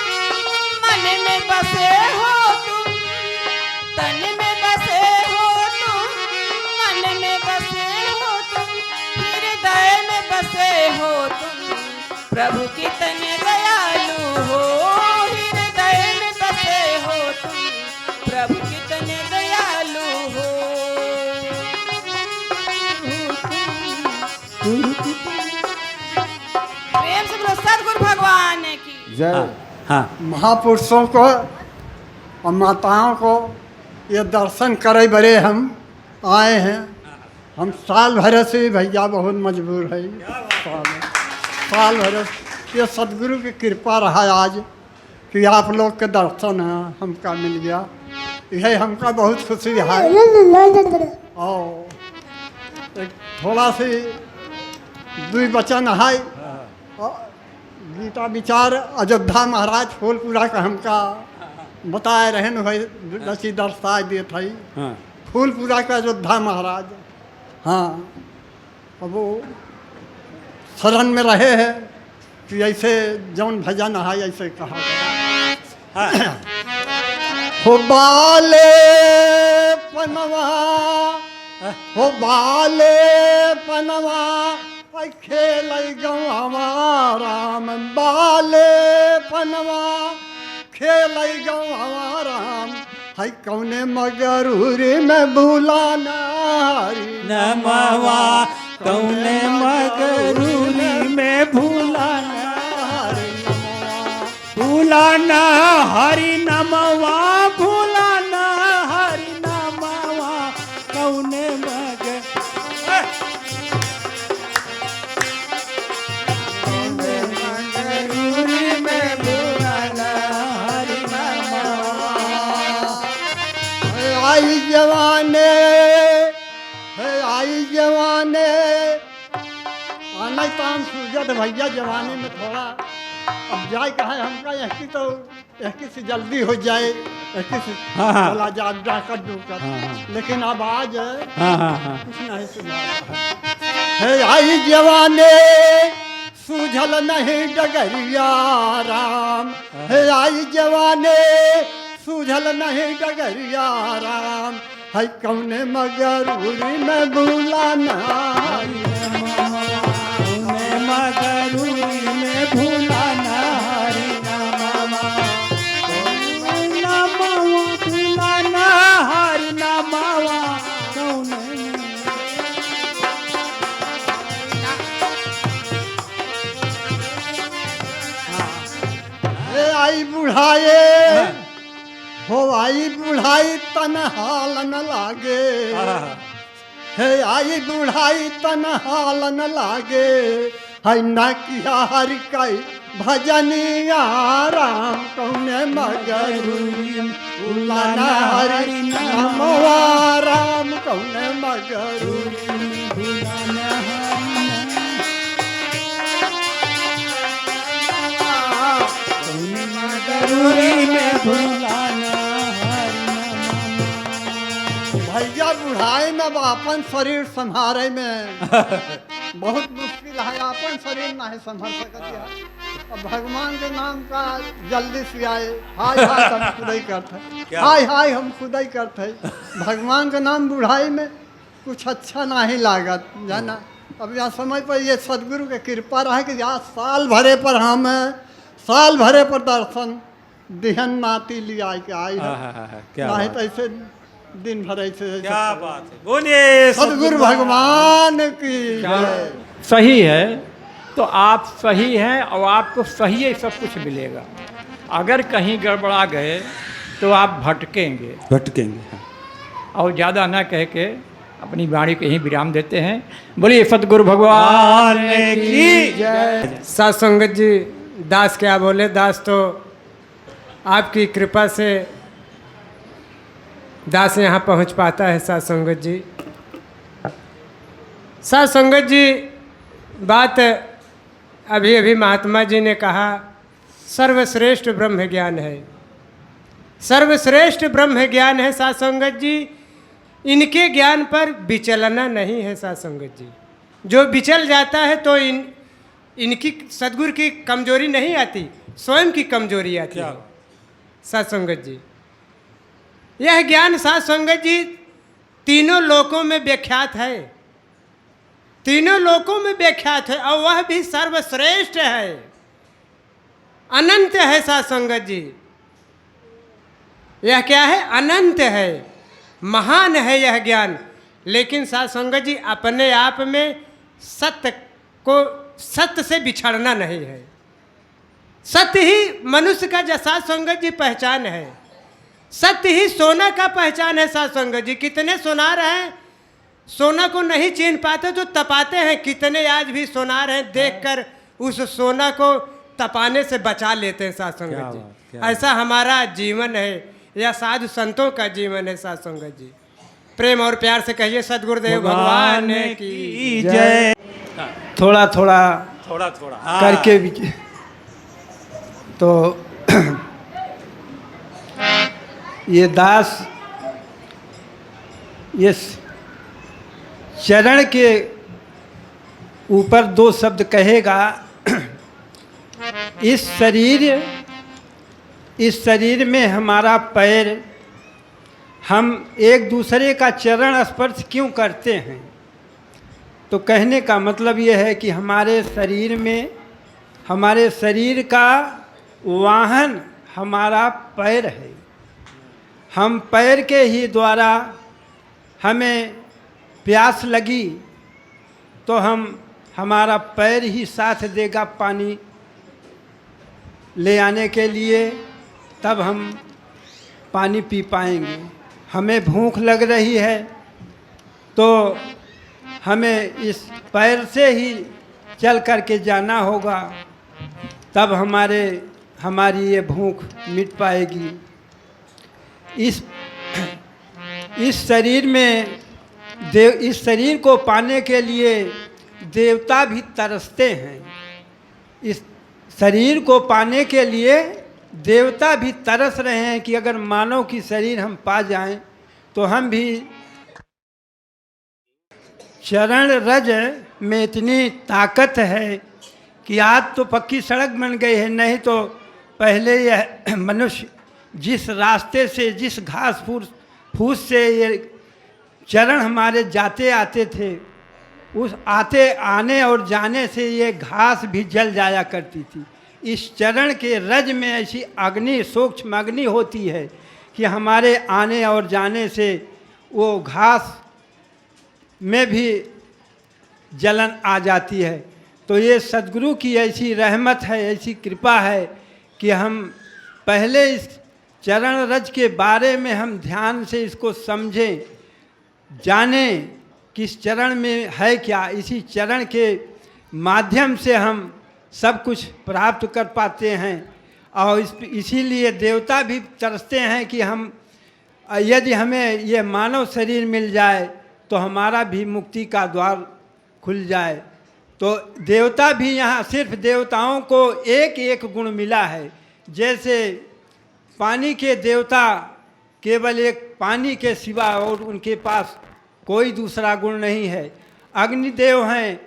मन में बसे हो तुम, तन में बसे हो तुम, हो तुम, प्रभु कितने दयालु हो, हृदय में बसे हो तुम, प्रभु कितने दयालु हो। प्रेम से बोलो सद्गुरु भगवान की जय। हाँ महापुरुषों को और माताओं को ये दर्शन करे बड़े हम आए हैं। हम साल भर से भैया बहुत मजबूर है, साल भर ये सदगुरु की कृपा रहा आज कि आप लोग के दर्शन है हमका मिल गया, यह हमका बहुत खुशी है। और एक थोड़ा सी दुई वचन है, गीता विचार अयोध्या महाराज फूलपुरा का हमका बताए रहे न भाई रसी दर्शाए दिए थे। हाँ फूलपुरा का अयोध्या महाराज, हाँ अब वो शरण में रहे हैं कि ऐसे जौन भजन है ऐसे कहा गया। हो बाले पनवा, हो बाले पनवा खेल गौ राम, बाले पनवा खेल गौ राम, है कौने मगरूरी में भूलाना नमवा कौने मगरूरी में भूलाना, भूलाना हरि नमवा, भूलाना हरि नमवा कौने मगरूरी में भूलाना हरि आई जवाने है, आई जवाने आना काम सूझत भैया जवानी में थोड़ा अब जाए कहा हमका यही तो यही से जल्दी हो जाए, यही से हाँ, हाँ। चला जा जाकर डूकर, हाँ, हाँ। लेकिन अब आज हाँ हाँ हाँ कुछ नहीं सुना है। आई जवाने सूझल नहीं डगरिया राम, है आई जवाने सूझल नहीं डगरिया राम, है कौने मगरूरी में भूलाना, कौने मगरूरी में भूलाना हरि नमवा, नमवा भूलाना हरि नमवा कौने हे आई बुढ़ाए हो, आई बुढ़ाई तन हाल न लागे, हे आई बुढ़ाई तन हाल न लागे, है न किया हरि कई भजनिया राम, कौने मगरूरी भूलाना हरि नमवा राम, कौने मगरूरी भूलाना हरि मगरूरी में भूलाना हरि नमवा। भैया बुढ़ाई में अपन शरीर संभारे में बहुत मुश्किल है, अपन शरीर नहीं संभाल सकती है। अब भगवान के नाम का जल्दी से आए, हाय हाय हम खुद ही करते, हाय हाय हम खुद ही करते। भगवान का नाम बुढ़ाई में कुछ अच्छा नहीं लागत जाना। अब यहाँ समय पर ये सदगुरु के कृपा रहा कि यहाँ साल भरे पर हम साल भरे पर दर्शन दिहन नाती लिया के आई है, क्या नहीं बात तो ऐसे दिन भर ऐसे क्या बात है, बोलिए सदगुरु भगवान की जय। सही है तो आप सही हैं और आपको सही ही सब कुछ मिलेगा। अगर कहीं गड़बड़ा गए तो आप भटकेंगे। भटकेंगे। और ज़्यादा ना कह के अपनी वाणी को यहीं विराम देते हैं। बोलिए सतगुरु भगवान की जय। साथ संगत जी, दास क्या बोले, दास तो आपकी कृपा से दास यहाँ पहुँच पाता है। साथ संगत जी, साथ संगत जी, बात अभी अभी महात्मा जी ने कहा सर्वश्रेष्ठ ब्रह्म ज्ञान है, सर्वश्रेष्ठ ब्रह्म ज्ञान है। साथ संगत जी, इनके ज्ञान पर विचलना नहीं है। साथ संगत जी, जो विचल जाता है तो इनकी सदगुरु की कमजोरी नहीं आती, स्वयं की कमजोरी आती है। साथ संगत जी, यह ज्ञान साथ संगत जी तीनों लोकों में विख्यात है। तीनों लोकों में विख्यात है और वह भी सर्वश्रेष्ठ है, अनंत है साध संगत जी। यह क्या है? अनंत है, महान है यह ज्ञान। लेकिन साध संगत जी अपने आप में सत्य को, सत्य से बिछड़ना नहीं है। सत्य ही मनुष्य का साध संगत जी पहचान है। सत्य ही सोना का पहचान है साध संगत जी। कितने सोनार हैं सोना को नहीं चिन्ह पाते तो तपाते हैं, कितने आज भी सोनार हैं देखकर उस सोना को तपाने से बचा लेते हैं साध संगत जी। ऐसा हमारा जीवन है, या साधु संतों का जीवन है साध संगत जी। प्रेम और प्यार से कहिए सद्गुरुदेव भगवान की जय। थोड़ा थोड़ा थोड़ा थोड़ा करके भी तो ये दास ये चरण के ऊपर दो शब्द कहेगा। इस शरीर में हमारा पैर, हम एक दूसरे का चरण स्पर्श क्यों करते हैं? तो कहने का मतलब ये है कि हमारे शरीर में, हमारे शरीर का वाहन हमारा पैर है। हम पैर के ही द्वारा, हमें प्यास लगी तो हमारा पैर ही साथ देगा पानी ले आने के लिए, तब हम पानी पी पाएंगे। हमें भूख लग रही है तो हमें इस पैर से ही चल कर के जाना होगा, तब हमारी ये भूख मिट पाएगी। इस शरीर में इस शरीर को पाने के लिए देवता भी तरसते हैं। इस शरीर को पाने के लिए देवता भी तरस रहे हैं कि अगर मानव की शरीर हम पा जाएं तो हम भी। चरण रज में इतनी ताकत है कि आज तो पक्की सड़क बन गई है, नहीं तो पहले यह मनुष्य जिस रास्ते से, जिस घास फूस से ये चरण हमारे जाते आते थे, उस आते आने और जाने से ये घास भी जल जाया करती थी। इस चरण के रज में ऐसी अग्नि, सूक्ष्म अग्नि होती है कि हमारे आने और जाने से वो घास में भी जलन आ जाती है। तो ये सद्गुरु की ऐसी रहमत है, ऐसी कृपा है कि हम पहले इस चरण रज के बारे में हम ध्यान से इसको समझें, जानें कि इस चरण में है क्या। इसी चरण के माध्यम से हम सब कुछ प्राप्त कर पाते हैं। और इसीलिए देवता भी तरसते हैं कि हम, यदि हमें ये मानव शरीर मिल जाए तो हमारा भी मुक्ति का द्वार खुल जाए। तो देवता भी यहाँ, सिर्फ देवताओं को एक एक गुण मिला है। जैसे पानी के देवता केवल एक पानी के सिवा और उनके पास कोई दूसरा गुण नहीं है। अग्निदेव हैं,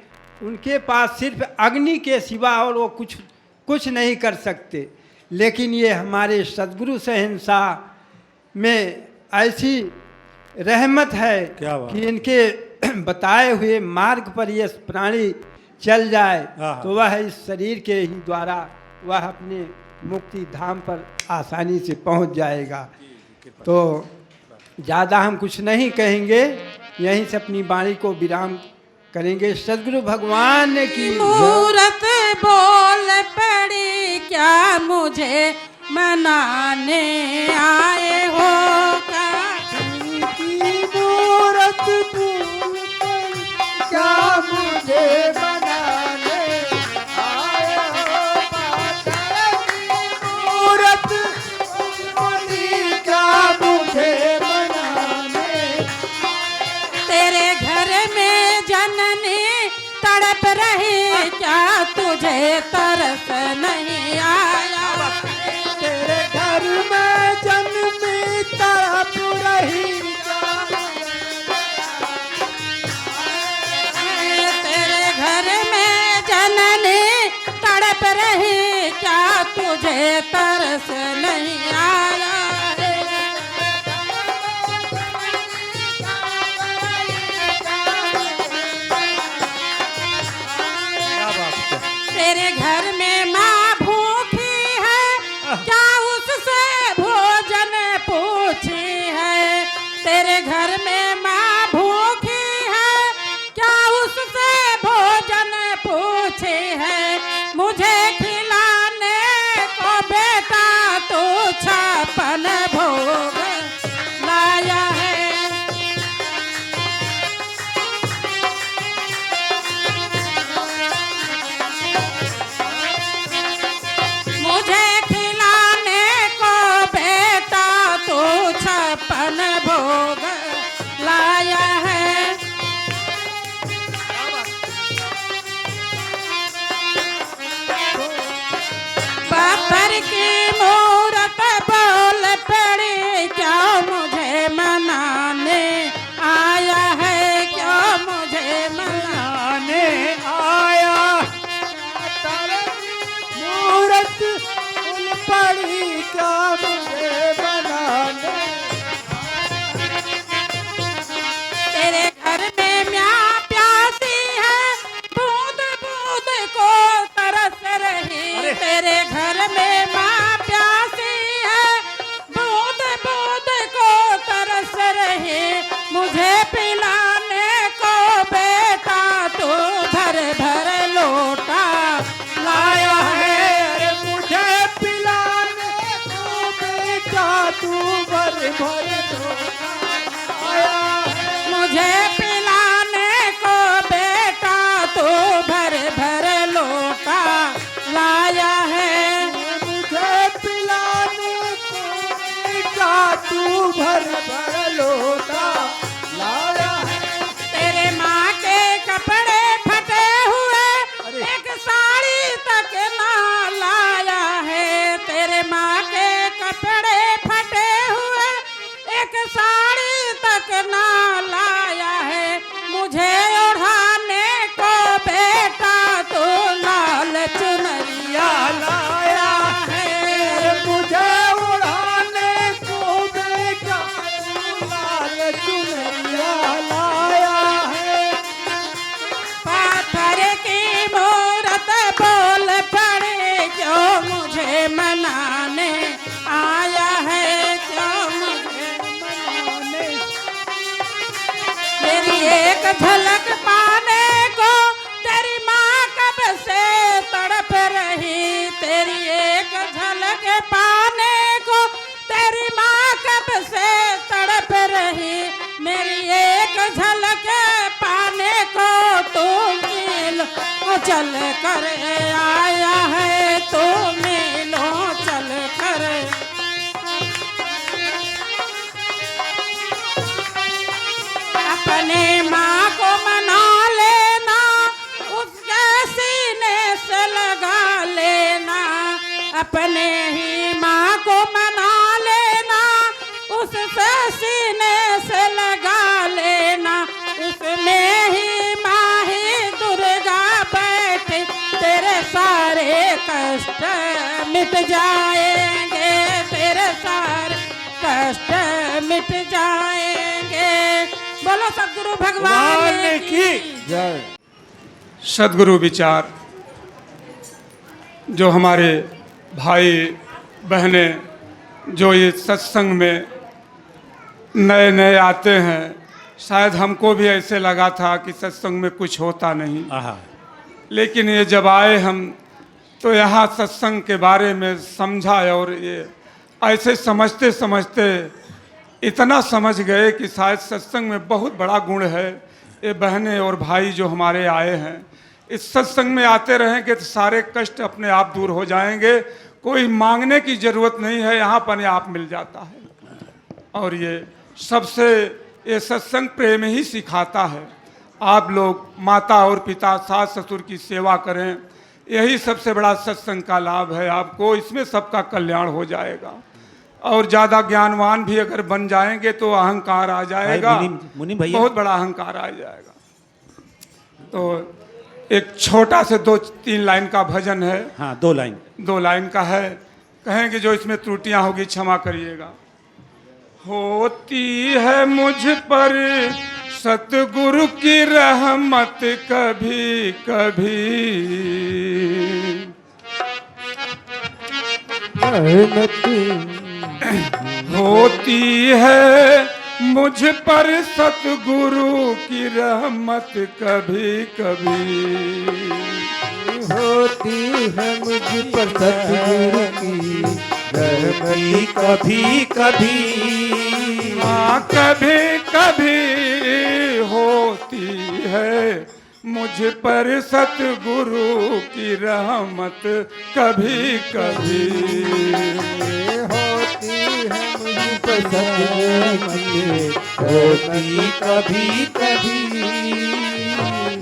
उनके पास सिर्फ अग्नि के सिवा और वो कुछ नहीं कर सकते। लेकिन ये हमारे सद्गुरु शहंशाह में ऐसी रहमत है कि इनके बताए हुए मार्ग पर ये प्राणी चल जाए तो वह इस शरीर के ही द्वारा वह अपने मुक्ति धाम पर आसानी से पहुंच जाएगा। तो ज़्यादा हम कुछ नहीं कहेंगे, यहीं से अपनी वाणी को विराम करेंगे। सद्गुरु भगवान की मूरत बोल पड़ी क्या मुझे मनाने आए हो क्या? मूरत बोल पड़ी क्या मुझे बनाने आए हो? मूरत बोली क्या मुझे बनाने? तेरे घर में जननी तड़प रही क्या तुझे तरस नहीं आया? तेरे घर में जननी तड़प रही तेरे घर में जननी तड़प रही क्या तुझे तरस नहीं आया? तेरे घर में माँ भूखी है, क्या उससे भोजन पूछी है। तेरे घर में माँ भूखी है, क्या उससे भोजन पूछी है। मुझे खिलाने को बेटा तू 56 भोग लाया है। मुझे खिलाने को बेटा तू 56 भोग लाया है। पत्थर की मूरत बोल पड़ी, क्या मुझे मनाने आया है, क्या मुझे मनाने आया। मूरत बोल पड़ी, क्या मुझे बनाने। तेरे घर में म्याँ प्यासी है, बूंद बूंद को तरस रही। तेरे घर में माँ प्यासी है, बूंद बूंद को तरस रही। मुझे पिलाने को बेटा तू भर भर लोटा लाया है। अरे मुझे पिलाने को बेटा तू भर भर लोटा लाया है। मुझे पिलाने को बेटा तू भर भर लोटा लाया है। मुझे पिलाने को बेटा तू भर भर लोटा लाया है। तेरे माँ के कपड़े फटे हुए, एक साड़ी तक ना लाया है। तेरे माँ के कपड़े फटे हुए, एक साड़ी तक ना लाया है। मुझे ओढ़ाने को बेटा तू लाल चुनरिया लाया है। मुझे ओढ़ाने को बेटा तू लाल चुनरिया लाया है। पाथर की मूरत बोल पड़े, जो मुझे मनाने आया है, जो मुझे मनाने। मेरी एक झलक पाने को तेरी माँ कब से तड़प रही। तेरी एक झलक पाने को तेरी माँ कब से तड़प रही। मेरी एक झलक पाने को तू मीलों चल कर आया है, तू मीलों चल कर। अपने माँ को मना लेना, उसके सीने से लगा लेना। अपने ही माँ को मना लेना, उससे सीने से लगा लेना। उसमें ही माँ ही दुर्गा बैठी, तेरे सारे कष्ट मिट जाएंगे, तेरे सारे कष्ट मिट जाएंगे। बोलो सद्गुरु भगवान की जय। सद्गुरु विचार जो हमारे भाई बहनें जो ये सत्संग में नए नए आते हैं, शायद हमको भी ऐसे लगा था कि सत्संग में कुछ होता नहीं, लेकिन ये जब आए हम तो यहाँ सत्संग के बारे में समझा और ये ऐसे समझते समझते इतना समझ गए कि शायद सत्संग में बहुत बड़ा गुण है। ये बहनें और भाई जो हमारे आए हैं, इस सत्संग में आते रहेंगे तो सारे कष्ट अपने आप दूर हो जाएंगे। कोई मांगने की ज़रूरत नहीं है, यहाँ अपने आप मिल जाता है। और ये सबसे ये सत्संग प्रेम ही सिखाता है। आप लोग माता और पिता सास ससुर की सेवा करें, यही सबसे बड़ा सत्संग का लाभ है आपको। इसमें सबका कल्याण हो जाएगा। और ज़्यादा ज्ञानवान भी अगर बन जाएंगे तो अहंकार आ जाएगा, मुनि भैया बहुत बड़ा अहंकार आ जाएगा। तो एक छोटा से 2-3 लाइन का भजन है। हाँ, 2 लाइन का है, कहेंगे जो इसमें त्रुटियां होगी क्षमा करिएगा। होती है मुझ पर सतगुरु की रहमत कभी कभी, रहमत होती है मुझ पर सतगुरु की रहमत कभी कभी। होती है मुझ पर सतगुरु की रहमत कभी कभी हाँ कभी कभी होती है मुझ पर सतगुरु की रहमत कभी कभी। होती है मुझ पर सतगुरु की होती कभी कभी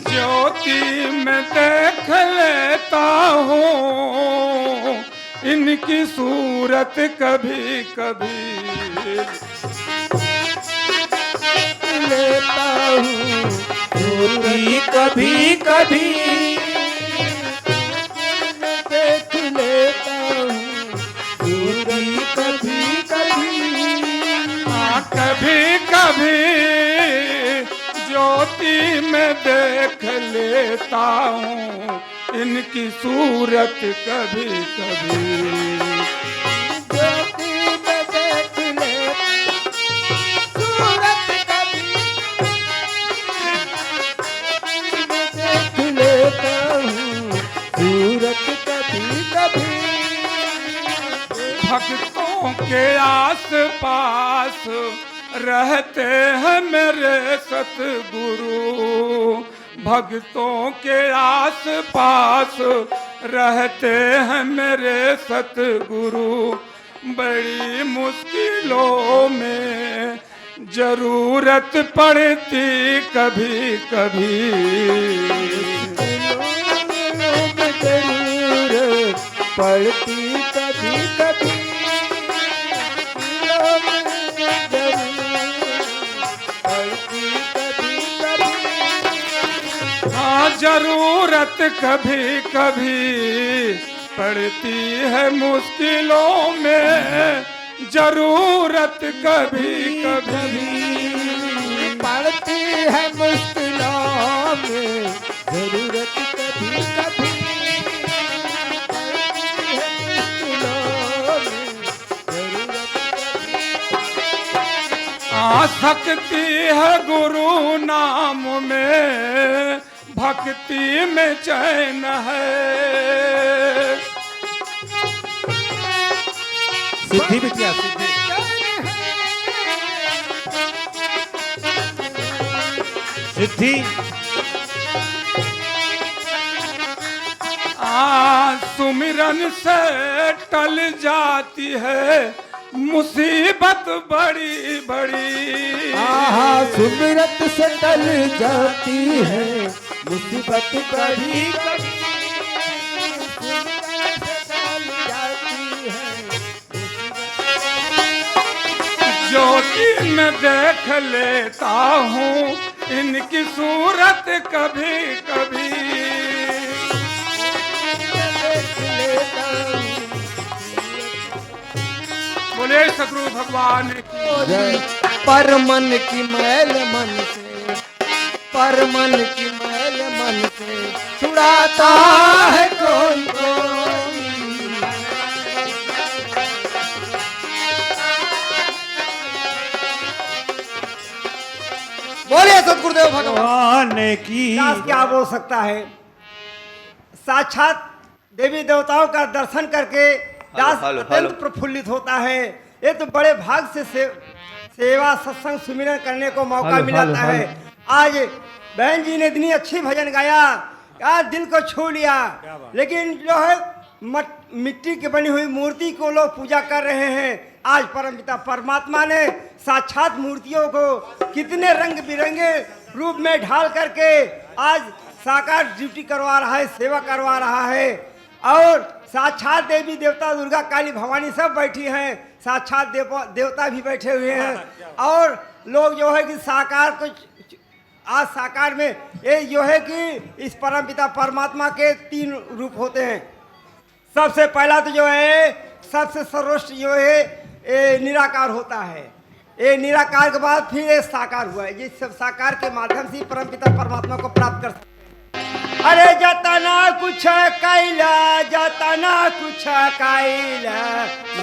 ज्योति में देख लेता हूँ इनकी सूरत कभी कभी। लेता हूँ होती कभी कभी देख लेता हूँ होती कभी कभी हाँ कभी कभी ज्योति में देख लेता हूँ इनकी सूरत कभी कभी। ज्योति में देख ले सूरत कभी देख लेता हूँ सूरत कभी कभी। भक्तों के आस पास रहते हैं मेरे सतगुरु। भक्तों के आस पास रहते हैं मेरे सतगुरु। बड़ी मुश्किलों में जरूरत पड़ती कभी कभी। जरूरत पड़ती कभी कभी। पड़ती कभी कभी। हाँ जरूरत कभी कभी पड़ती है मुश्किलों में जरूरत कभी कभी। पड़ती है मुश्किलों में जरूरत कभी कभी। पड़ती है मुश्किलों में जरूरत कभी। आ सकती है गुरु नाम में भक्ति में चैन है। सिद्धि बिटिया सिद्धि सिद्धि सुमिरन से टल जाती है मुसीबत बड़ी बड़ी। आहा सुमिरत से टल जाती है मुसीबत बड़ी कभी। सुमिरत से टल जाती है ज्योति में देख लेता हूँ इनकी सूरत कभी कभी। देख लेता हूँ। बोले सतगुरु भगवान की जय। पर मन की मैल मन से पर मन की मैल मन से छुड़ाता है कोई कोई। बोलिए सतगुरुदेव भगवान। भगवान की दास क्या बोल सकता है। साक्षात देवी देवताओं का दर्शन करके दास अत्यंत प्रफुल्लित होता है। ये तो बड़े भाग से सेवा सत्संग सुमिरन करने को मौका मिलता है। आज बहन जी ने इतनी अच्छी भजन गाया, आज दिल को छू लिया। लेकिन जो है मिट्टी की बनी हुई मूर्ति को लोग पूजा कर रहे हैं। आज परमपिता परमात्मा ने साक्षात मूर्तियों को कितने रंग बिरंगे रूप में ढाल करके आज साकार ड्यूटी करवा रहा है, सेवा करवा रहा है। और साक्षात देवी देवता दुर्गा काली भवानी सब बैठी हैं, साक्षात देवता भी बैठे हुए हैं। और लोग जो है कि साकार को आज साकार में ये जो है कि इस परमपिता परमात्मा के 3 रूप होते हैं। सबसे पहला तो जो है सबसे सर्वोच्च जो है ये निराकार होता है। ये निराकार के बाद फिर ये साकार हुआ है। जिस सब साकार के माध्यम से परमपिता परमात्मा को प्राप्त कर सकते हैं। अरे जतना कुछ कैला जतना कुछ कैला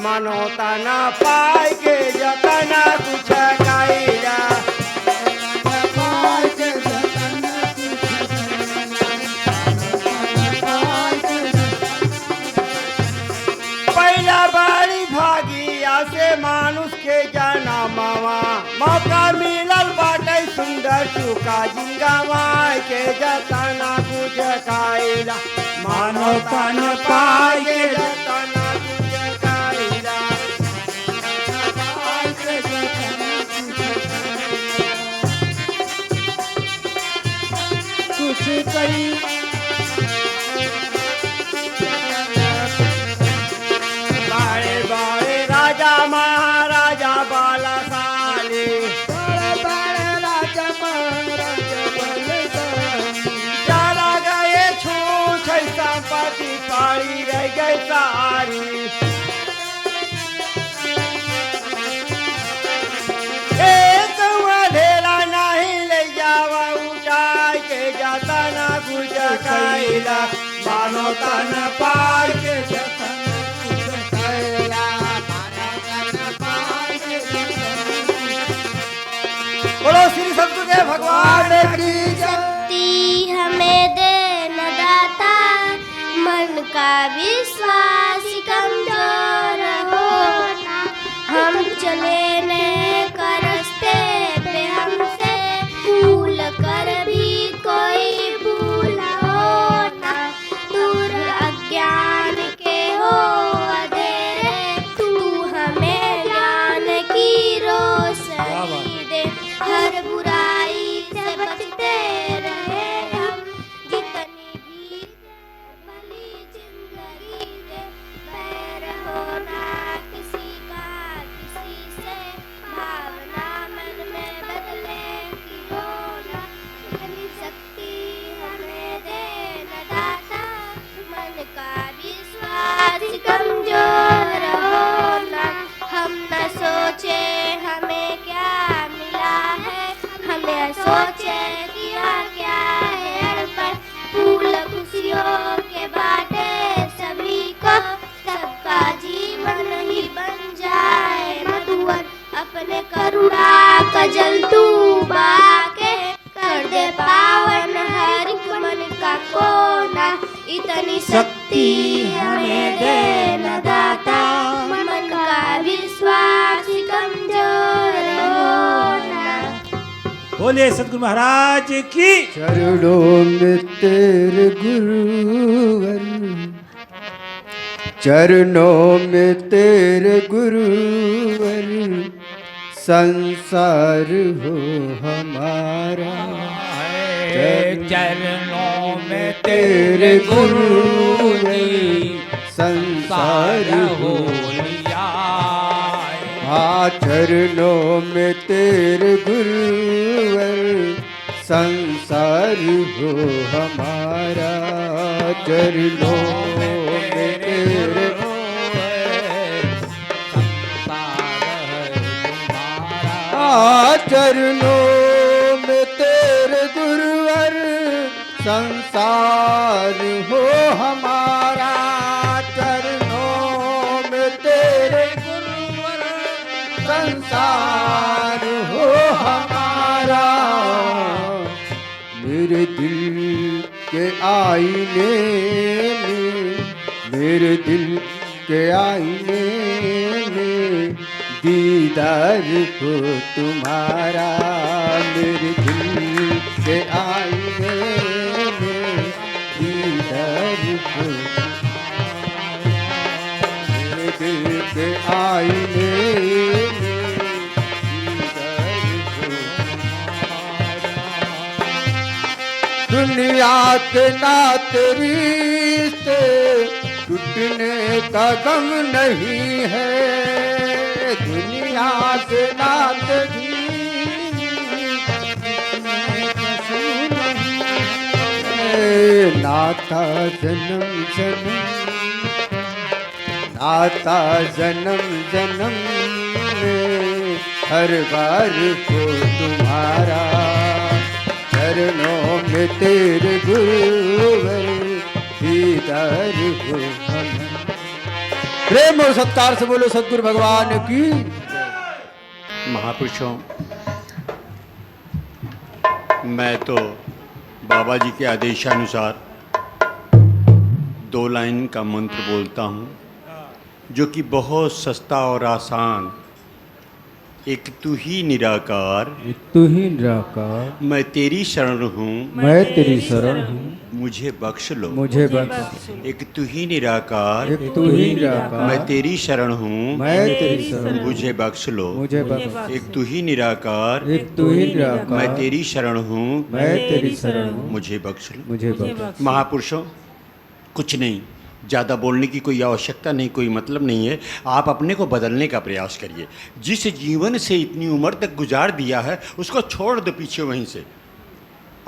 मनो तना पाई के जतना कुछ कैला पहला बारी भागिया से मानुष के जाना मावा मौका मिलल बाटे सुंदर चुका जिंगावा के जतना कुछ कायला मानो तन पाई के जतना कुछ कायला कुछ कई बारे बारे राजा महाराजा बालासाली चला गए छूछ संपत्ति पारी रह गई सारी एक ढेला नहीं ले जावा उठाए के जाता ना कुछ कैला मानो तन पार के जतन बोलो श्री सतगुरुदेव भगवान की शक्ति हमें दे न दाता मन का विश्वास कमजोर होना हम चले न कर रस्ते पे हमसे भूल कर भी कोई भूल होना दूर अज्ञान के हो अंधेरे तू हमें ज्ञान की रोशनी दे हर बुराई से बचते रहे हम जितनी भी भली जिंदगी दे बैर होना किसी का किसी से भावना मन में बदले की होना इतनी शक्ति हमें दे न दाता मन का विश्वास कमजोर होना हम न सोचे हमें क्या मिला है हमें सोचे दिया क्या है पर फूल खुशियों के बाटे सभी को सबका जीवन ही बन जाए मधुवन अपने करुणा का जल तू बाके कर दे पावन हर एक मन का कोना इतनी शक्ति हमें दे न दाता मन का विश्वास कमजोर होना। बोलिए सतगुरु महाराज की। चरणों में तेरे गुरुवर चरणों में तेरे गुरुवर संसार हो हमारा चरणों में तेरे गुरुवर संसार हो हाँ चरणों में तेरे गुरुवर संसार हो हमारा चरणों में तेरे हाँ चरणों में तेरे गुरुवर संसार हो हमारा चरणों में तेरे गुरुवर संसार हो हमारा मेरे दिल के आईने में मेरे दिल के आईने में दीदार हो तुम्हारा मेरे दिल के आईने में दीदार हो मेरे दिल के आईने में दीदार हो दुनिया के नाते रिश्ते टूटने का गम नहीं है दुनिया से नाते नाता जन्म जन्म नाता जन्म जन्म में हर बार को तुम्हारा चरणों में तेरे गुरुवर दीदार हो हमें। प्रेम और सत्कार से बोलो सतगुरु भगवान की। महापुरुषों, मैं तो बाबा जी के आदेशानुसार 2 लाइन का मंत्र बोलता हूँ, जो कि बहुत सस्ता और आसान। एक तू ही निराकार, एक तू ही निराकार, मैं तेरी शरण हूँ, मैं तेरी शरण हूँ, मुझे बख्श लो, मुझे बख्श। एक तू ही निराकार, एक तू ही निराकार, मैं तेरी शरण हूँ, मैं तेरी शरण हूँ, मुझे बख्श लो, मुझे बख्श। एक तू ही निराकार, एक तू ही निराकार, मैं तेरी शरण हूँ, मैं तेरी शरण हूँ, मुझे बख्श लो, मुझे बख्श। महापुरुषों, कुछ नहीं, ज़्यादा बोलने की कोई आवश्यकता नहीं, कोई मतलब नहीं है। आप अपने को बदलने का प्रयास करिए। जिस जीवन से इतनी उम्र तक गुजार दिया है उसको छोड़ दो पीछे, वहीं से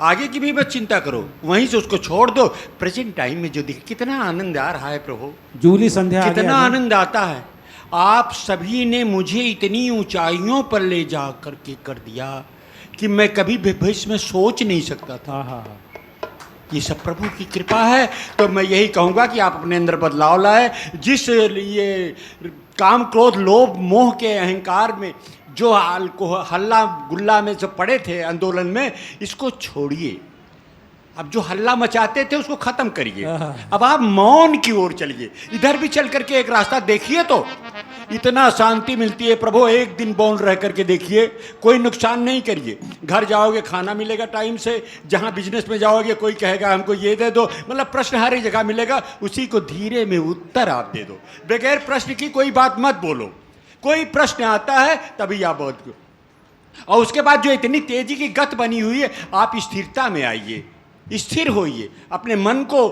आगे की भी मत चिंता करो, वहीं से उसको छोड़ दो। प्रेजेंट टाइम में जो दिख, कितना आनंद आ रहा है प्रभु, जूली संध्या आ कितना गया। आनंद आता है। आप सभी ने मुझे इतनी ऊंचाइयों पर ले जा करके कर दिया कि मैं कभी भी भविष्य में सोच नहीं सकता था। हाँ हाँ हाँ। ये सब प्रभु की कृपा है। तो मैं यही कहूँगा कि आप अपने अंदर बदलाव लाए। जिस ये काम क्रोध लोभ मोह के अहंकार में जो हल्ला गुल्ला में जो पड़े थे आंदोलन में, इसको छोड़िए। अब जो हल्ला मचाते थे उसको खत्म करिए। अब आप मौन की ओर चलिए। इधर भी चल करके एक रास्ता देखिए तो इतना शांति मिलती है। प्रभु एक दिन मौन रह करके देखिए, कोई नुकसान नहीं करिए। घर जाओगे खाना मिलेगा टाइम से, जहाँ बिजनेस में जाओगे कोई कहेगा हमको ये दे दो, मतलब प्रश्न हर एक जगह मिलेगा, उसी को धीरे में उत्तर आप दे दो। बगैर प्रश्न की कोई बात मत बोलो। कोई प्रश्न आता है तभी आप बोलो। और उसके बाद जो इतनी तेजी की गत बनी हुई है, आप स्थिरता में आइए, स्थिर होइए, अपने मन को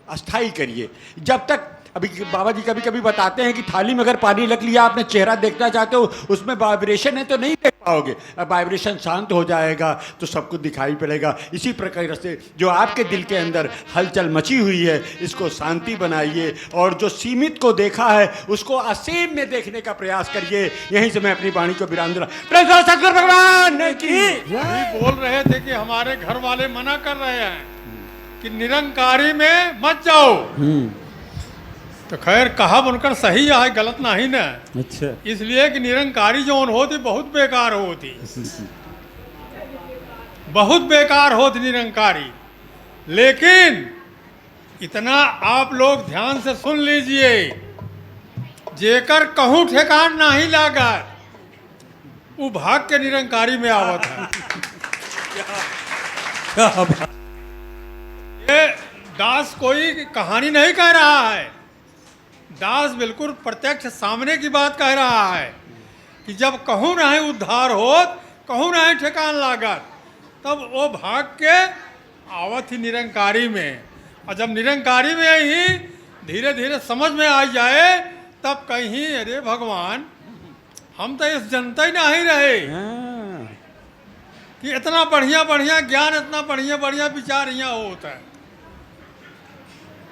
अस्थाई करिए। जब तक अभी बाबा जी कभी कभी बताते हैं कि थाली में अगर पानी रख लिया, आपने चेहरा देखना चाहते हो, उसमें वाइब्रेशन है तो नहीं देख पाओगे। अब वाइब्रेशन शांत हो जाएगा तो सब कुछ दिखाई पड़ेगा। इसी प्रकार से जो आपके दिल के अंदर हलचल मची हुई है, इसको शांति बनाइए और जो सीमित को देखा है उसको असीम में देखने का प्रयास करिए। यहीं से मैं अपनी वाणी को विराम दे रहा। सतगुरु भगवान की अभी बोल रहे थे कि हमारे घर वाले मना कर रहे हैं कि निरंकारी में मत जाओ। तो खैर कहा उनका सही है, गलत नहीं ना। अच्छा। इसलिए कि निरंकारी जो होती बहुत बेकार होती, बहुत बेकार होती निरंकारी। लेकिन इतना आप लोग ध्यान से सुन लीजिए, जेकर कहूँ ठेकान नहीं लागा वो भाग के निरंकारी में आवत है। ये दास कोई कहानी नहीं कह रहा है, दास बिल्कुल प्रत्यक्ष सामने की बात कह रहा है कि जब कहूँ नहीं उद्धार होत, कहूँ नहीं ठेकान लागत, तब वो भाग के आवत ही निरंकारी में। और जब निरंकारी में ही धीरे धीरे समझ में आ जाए, तब कहीं अरे भगवान हम तो इस जनता ही नहीं रहे कि इतना बढ़िया बढ़िया ज्ञान, इतना बढ़िया बढ़िया विचार यहाँ होता है,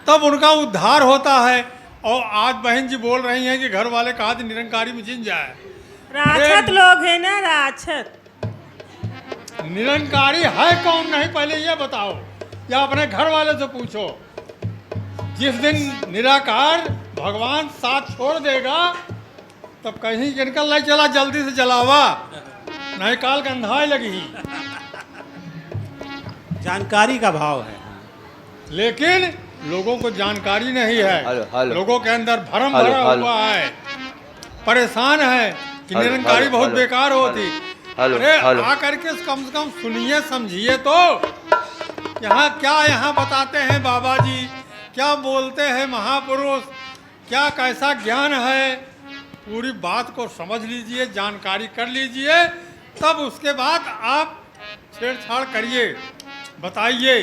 तब उनका उद्धार होता है। और आज बहन जी बोल रही हैं कि घर वाले कहा थे निरंकारी में जिन जाए। राक्षस लोग है ना, राक्षस। निरंकारी है कौन नहीं पहले ये बताओ, या अपने घर वाले से पूछो। जिस दिन निराकार भगवान साथ छोड़ देगा, तब कहीं निकल नहीं चला, जल्दी से जलावा नहीं काल गंधाए लगी। जानकारी का भाव है, लेकिन लोगों को जानकारी नहीं है। लोगों के अंदर भ्रम भरा हुआ है, परेशान है कि निरंकारी बहुत बेकार होती। अरे आ करके कम से कम सुनिए समझिए तो। यहाँ क्या यहाँ बताते हैं बाबा जी, क्या बोलते हैं महापुरुष, क्या कैसा ज्ञान है, पूरी बात को समझ लीजिए, जानकारी कर लीजिए, तब उसके बाद आप छेड़छाड़ करिए, बताइए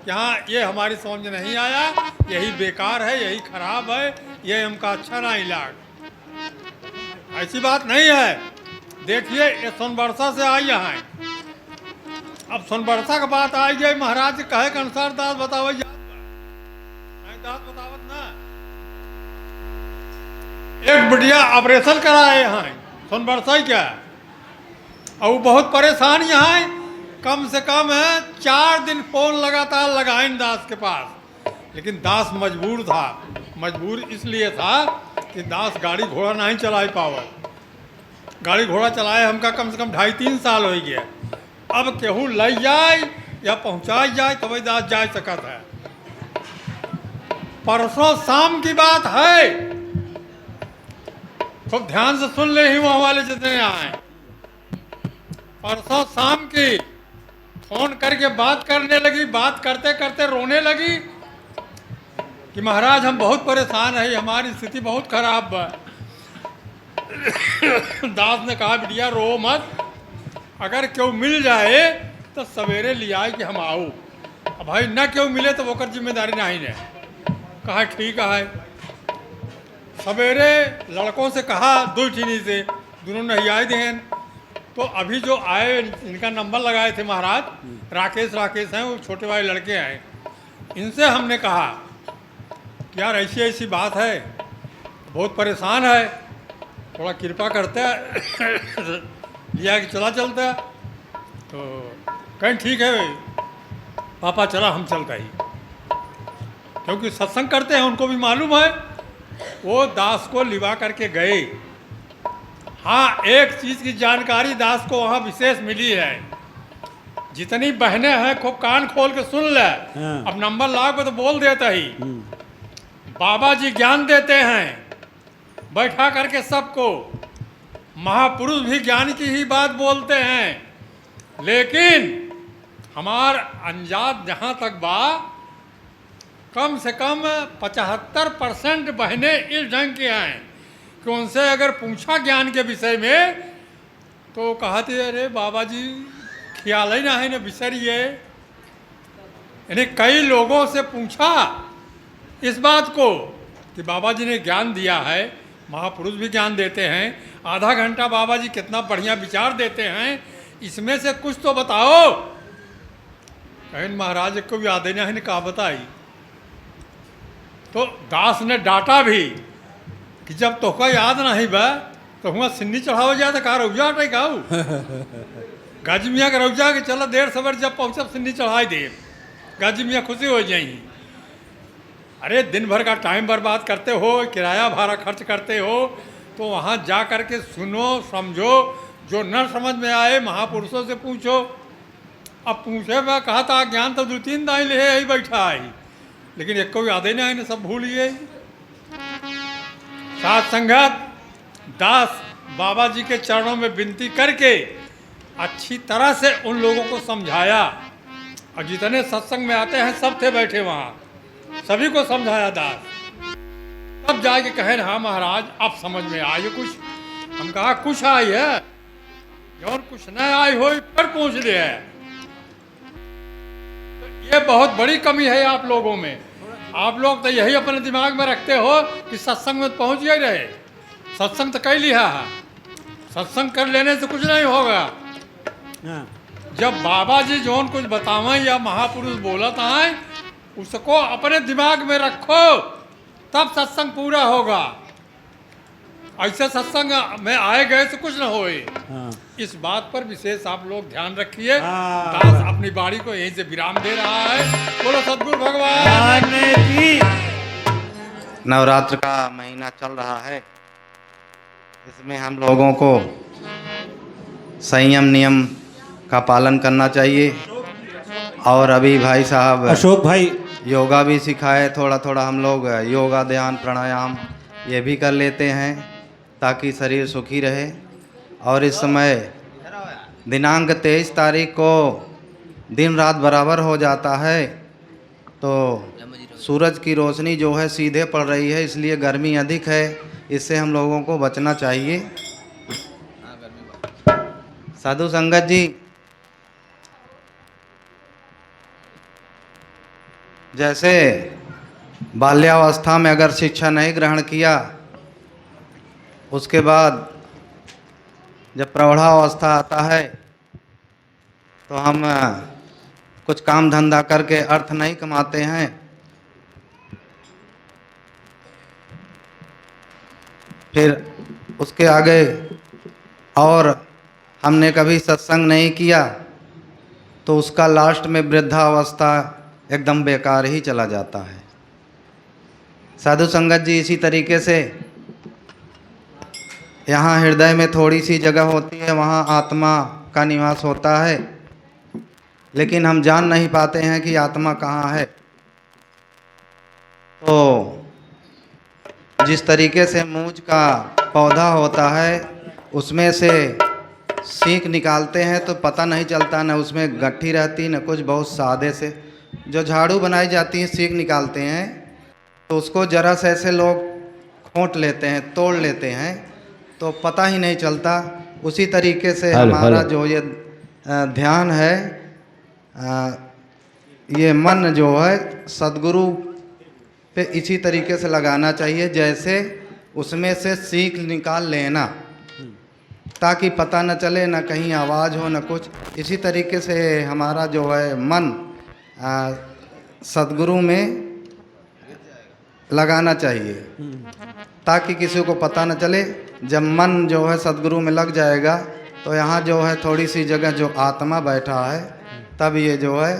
यहाँ ये हमारी समझ में नहीं आया, यही बेकार है, यही खराब है, ये हमका अच्छा नहीं लगा। ऐसी बात नहीं है। देखिए ये सोनबरसा से आई यहाँ, अब सोनबरसा का बात आई जाए, महाराज कहे के अनुसार दास बताओ, दास बतावत ना। एक बढ़िया ऑपरेशन कराए यहाँ सोनबरसा ही क्या, और वो बहुत परेशान यहाँ कम से कम है 4 दिन फोन लगातार लगाइन दास के पास, लेकिन दास मजबूर था। मजबूर इसलिए था कि दास गाड़ी घोड़ा नहीं चला पावे। गाड़ी घोड़ा चलाए हमका कम से कम 2.5-3 साल हो गया। अब केहू ले जाए या पहुँचाई जाए तो वही दास जा सकत है। परसों शाम की बात है, खूब ध्यान से सुन ले ही वहाँ वाले जितने आए। परसों शाम की फोन करके बात करने लगी, बात करते करते रोने लगी कि महाराज हम बहुत परेशान है, हमारी स्थिति बहुत खराब है। दास ने कहा बिटिया रो मत, अगर क्यों मिल जाए तो सवेरे ले आए कि हम आओ। अब भाई न क्यों मिले तो वो जिम्मेदारी नहीं है। कहा ठीक है। सवेरे लड़कों से कहा दूठीनी से, दोनों नहीं आए थे। तो अभी जो आए इनका नंबर लगाए थे महाराज, राकेश हैं, वो छोटे वाले लड़के हैं। इनसे हमने कहा कि यार ऐसी ऐसी बात है, बहुत परेशान है, थोड़ा कृपा करते हैं लिया कि चला चलता है। तो कहीं ठीक है पापा, चला हम चलता ही, क्योंकि सत्संग करते हैं, उनको भी मालूम है। वो दास को लिवा करके गए। हाँ, एक चीज़ की जानकारी दास को वहाँ विशेष मिली है। जितनी बहनें हैं खूब कान खोल के सुन ले। अब नंबर लाओगे तो बोल देता ही। बाबा जी ज्ञान देते हैं बैठा करके सबको। महापुरुष भी ज्ञान की ही बात बोलते हैं, लेकिन हमार अंजाद जहाँ तक बा, कम से कम 75% बहनें इस ढंग की हैं कि उनसे अगर पूछा ज्ञान के विषय में तो कहते अरे बाबा जी ख्याल ही ना है ना, बिसरिए। यानी कई लोगों से पूछा इस बात को कि बाबा जी ने ज्ञान दिया है, महापुरुष भी ज्ञान देते हैं, आधा घंटा बाबा जी कितना बढ़िया विचार देते हैं, इसमें से कुछ तो बताओ। कहीं महाराज को भी याद नहीं कहा बताई। तो दास ने डांटा भी कि जब तोहका याद नहीं बा तो हुआ सिन्नी चढ़ाओ जाए तो कहा रौजा हटे खाऊ गाजी मियाँ के रौजा के चलो देर सवेर जब पहुँचब सिन्नी चढ़ाई दे, गाजी मियाँ खुशी हो जाएंगी। अरे दिन भर का टाइम बर्बाद करते हो, किराया भाड़ा खर्च करते हो, तो वहाँ जा कर के सुनो समझो, जो न समझ में आए महापुरुषों से पूछो। अब पूछे मैं कहा था ज्ञान तो 2-3 दाई ले यही बैठा है, लेकिन एक को भी याद ही नहीं, सब भूल गए। साथ संगत दास बाबा जी के चरणों में विनती करके अच्छी तरह से उन लोगों को समझाया, और जितने सत्संग में आते हैं सब थे बैठे वहाँ, सभी को समझाया दास। तब जाके कहे हाँ महाराज अब समझ में आई कुछ। हम कहा कुछ आई है, जौन कुछ न आई हो पर पूछ ले है। तो ये बहुत बड़ी कमी है आप लोगों में। आप लोग तो यही अपने दिमाग में रखते हो कि सत्संग में पहुंच गए रहे। सत्संग तो कई लिया है, सत्संग कर लेने से कुछ नहीं होगा। जब बाबा जी जौन कुछ बतावें या महापुरुष बोलत आए, उसको अपने दिमाग में रखो, तब सत्संग पूरा होगा। ऐसे सत्संग में आए गए तो कुछ न होए। इस बात पर विशेष आप लोग ध्यान रखिए। दास अपनी बाड़ी को यहीं से विराम दे रहा है। बोलो सद्गुरु भगवान की। नवरात्र का महीना चल रहा है, इसमें हम लोगों को संयम नियम का पालन करना चाहिए। और अभी भाई साहब अशोक भाई योगा भी सिखाए, थोड़ा थोड़ा हम लोग योगा ध्यान प्राणायाम ये भी कर लेते हैं ताकि शरीर सुखी रहे। और इस समय दिनांक 23 तारीख को दिन रात बराबर हो जाता है, तो सूरज की रोशनी जो है सीधे पड़ रही है, इसलिए गर्मी अधिक है, इससे हम लोगों को बचना चाहिए। साधु संगत जी, जैसे बाल्यावस्था में अगर शिक्षा नहीं ग्रहण किया, उसके बाद जब प्रौढ़ावस्था आता है तो हम कुछ काम धंधा करके अर्थ नहीं कमाते हैं। फिर उसके आगे और हमने कभी सत्संग नहीं किया, तो उसका लास्ट में वृद्धावस्था एकदम बेकार ही चला जाता है। साधु संगत जी, इसी तरीके से यहाँ हृदय में थोड़ी सी जगह होती है, वहाँ आत्मा का निवास होता है, लेकिन हम जान नहीं पाते हैं कि आत्मा कहाँ है। तो जिस तरीके से मूंज का पौधा होता है, उसमें से सीख निकालते हैं तो पता नहीं चलता, न उसमें गट्ठी रहती न कुछ। बहुत सादे से जो झाड़ू बनाई जाती है, सीख निकालते हैं तो उसको जरा से ऐसे लोग खोंट लेते हैं, तोड़ लेते हैं, तो पता ही नहीं चलता। उसी तरीके से हमारा जो ये ध्यान है, ये मन जो है सद्गुरु पे इसी तरीके से लगाना चाहिए, जैसे उसमें से सीख निकाल लेना, ताकि पता न चले, न कहीं आवाज़ हो न कुछ। इसी तरीके से हमारा जो है मन सद्गुरु में लगाना चाहिए, ताकि किसी को पता न चले। जब मन जो है सद्गुरु में लग जाएगा तो यहाँ जो है थोड़ी सी जगह जो आत्मा बैठा है, तब ये जो है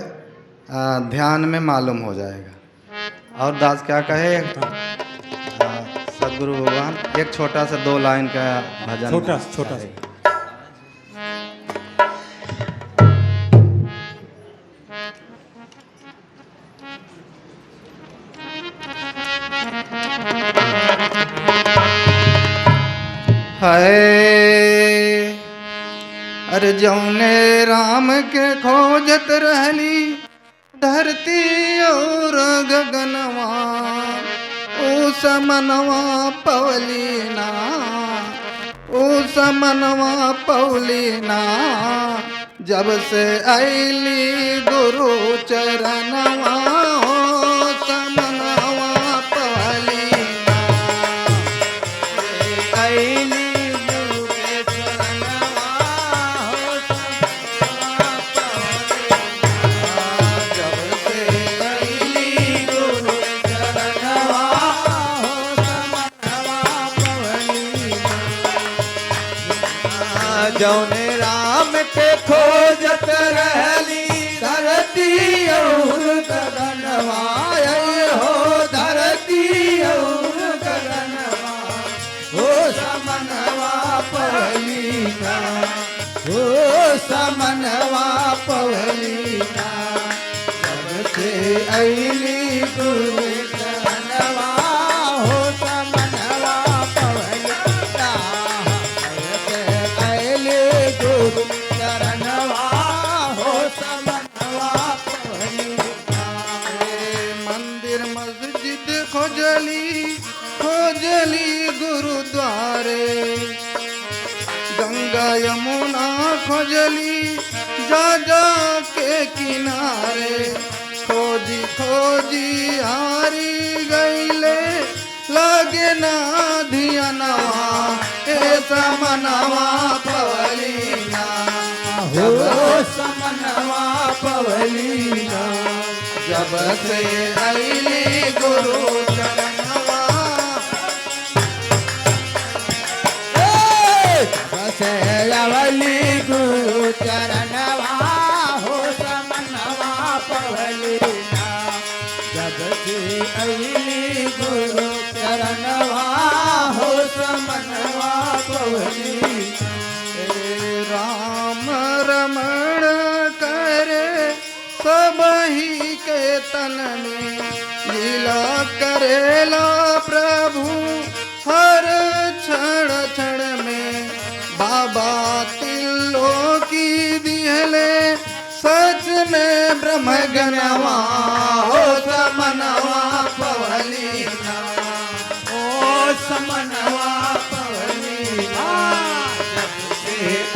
ध्यान में मालूम हो जाएगा। और दास क्या कहे, सद्गुरु भगवान एक छोटा सा 2 लाइन का भजन, छोटा सा है। अरे जौने राम के खोजत रहली धरती और गगनवा, ओ समनवा पवलीना, ओ समनवा पवलीना, जब से ऐली गुरु चरणवा, ओ समनवा पवलीना, ऐली जौने राम के खोजत रहली धरती और गगनवा, हो धरती और गगनवा, हो समनवा पवलीना, हो समनवा पवलीना, जब से ऐली गुरु चरणवा, हो समनवा पवलीना, गुरु चरणवा, हो समनवा पवलीना। मंदिर मस्जिद खोजली, खोजली गुरुद्वारे, गंगा यमुना खोजली जा जा के किनारे, खोजी खोजी हारी गईले, लागे ना धियनवा, ए समनवा पवलीना, हो समनवा पवलीना, जब से ऐली गुरु चरणवा, जब से ऐली गुरु चरणवा, हो समनवा पवलीना, जब से ऐली गुरु चरणवा, हो समनवा पवलीना। राम रमण करे सब ही के तन में, लीला करेला प्रभु हर क्षण क्षण में, बाबा तिल्लो की दिहले सच में ब्रह्म गनवा, हो समनवा पवलीना, ओ समनवा पवलीना,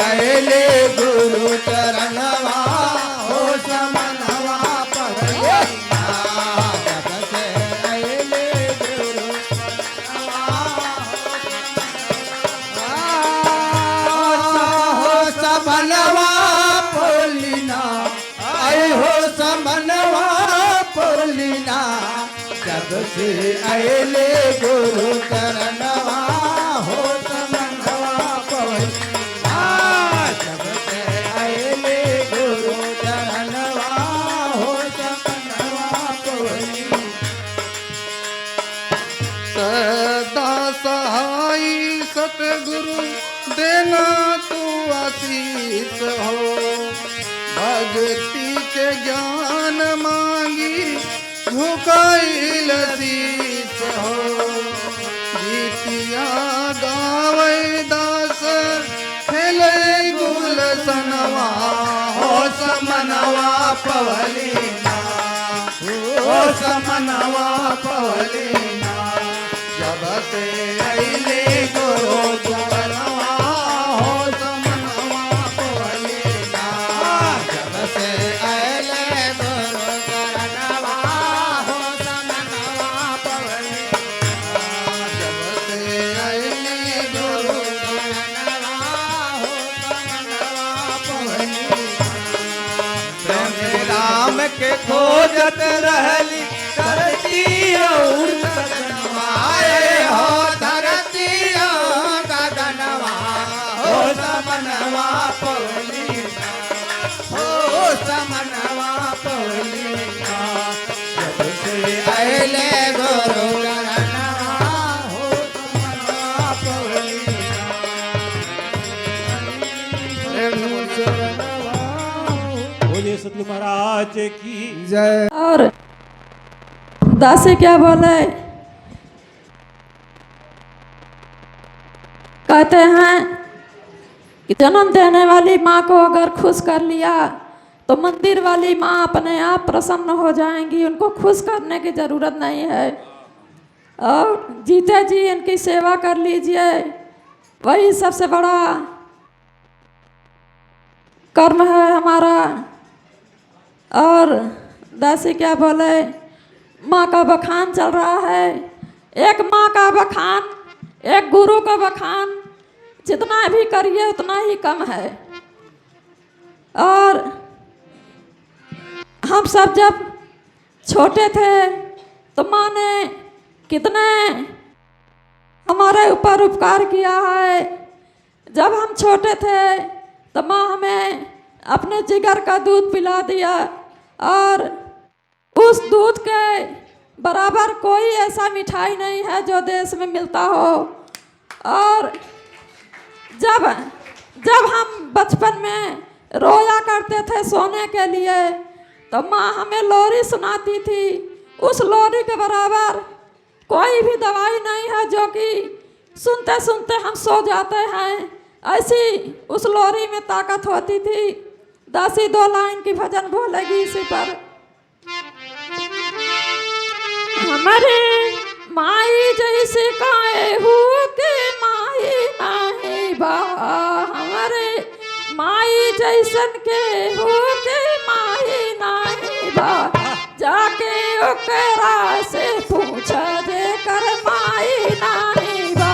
ऐले गुरु चरणवा, हो समनवा पवलीना, जब से ऐले गुरु चरणवा, हो समनवा पवलीना, ऐ हो समनवा पवलीना, जब से ऐले गुरु चरणवा, हो समनवा पवलीना, जब से ऐले गुरु चरणवा, सदा सहाय सतगुरु देना तू आशीष हो। भक्ति के ज्ञान मांगी झुकाई शीस हो। गीतिया गावे दास खेले गुलशनवा हो समनवा पवलीना हो समनवा पवलीना। जब से अइले गुरु जुगनवा हो समनवा पवलीना। जब से अइले गुरु जुगनवा हो समनवा पवलीना। जब से अइले गुरु जुगनवा हो समनवा पवलीना। प्रेम राम के खोजत रहली धरती और गगनवाए हो। धरती और गगनवा हो समनवा पवलीना हो समनवा पवलीना। जब से अइले गुरु गगनवा हो समनवा पवलीना। बोलिए सतगुरु महाराज की जय। और दासी क्या बोले, कहते हैं कि जन्म देने वाली माँ को अगर खुश कर लिया तो मंदिर वाली माँ अपने आप प्रसन्न हो जाएंगी, उनको खुश करने की ज़रूरत नहीं है। और जीते जी इनकी सेवा कर लीजिए, वही सबसे बड़ा कर्म है हमारा। और दासी क्या बोले, माँ का बखान चल रहा है। एक माँ का बखान, एक गुरु का बखान जितना भी करिए उतना ही कम है। और हम सब जब छोटे थे तो माँ ने कितने हमारे ऊपर उपकार किया है। जब हम छोटे थे तो माँ हमें अपने जिगर का दूध पिला दिया, और उस दूध के बराबर कोई ऐसा मिठाई नहीं है जो देश में मिलता हो। और जब जब हम बचपन में रोया करते थे सोने के लिए तो माँ हमें लोरी सुनाती थी। उस लोरी के बराबर कोई भी दवाई नहीं है जो कि सुनते सुनते हम सो जाते हैं। ऐसी उस लोरी में ताकत होती थी। दासी 2 लाइन की भजन बोलेगी इसी पर। हमारे माई जैसे काए हो के माई नाही बा। हमारे माई जैसन के हो के माई नाही बा। जाके ओकरा से पूछ जे कर माई नाही बा।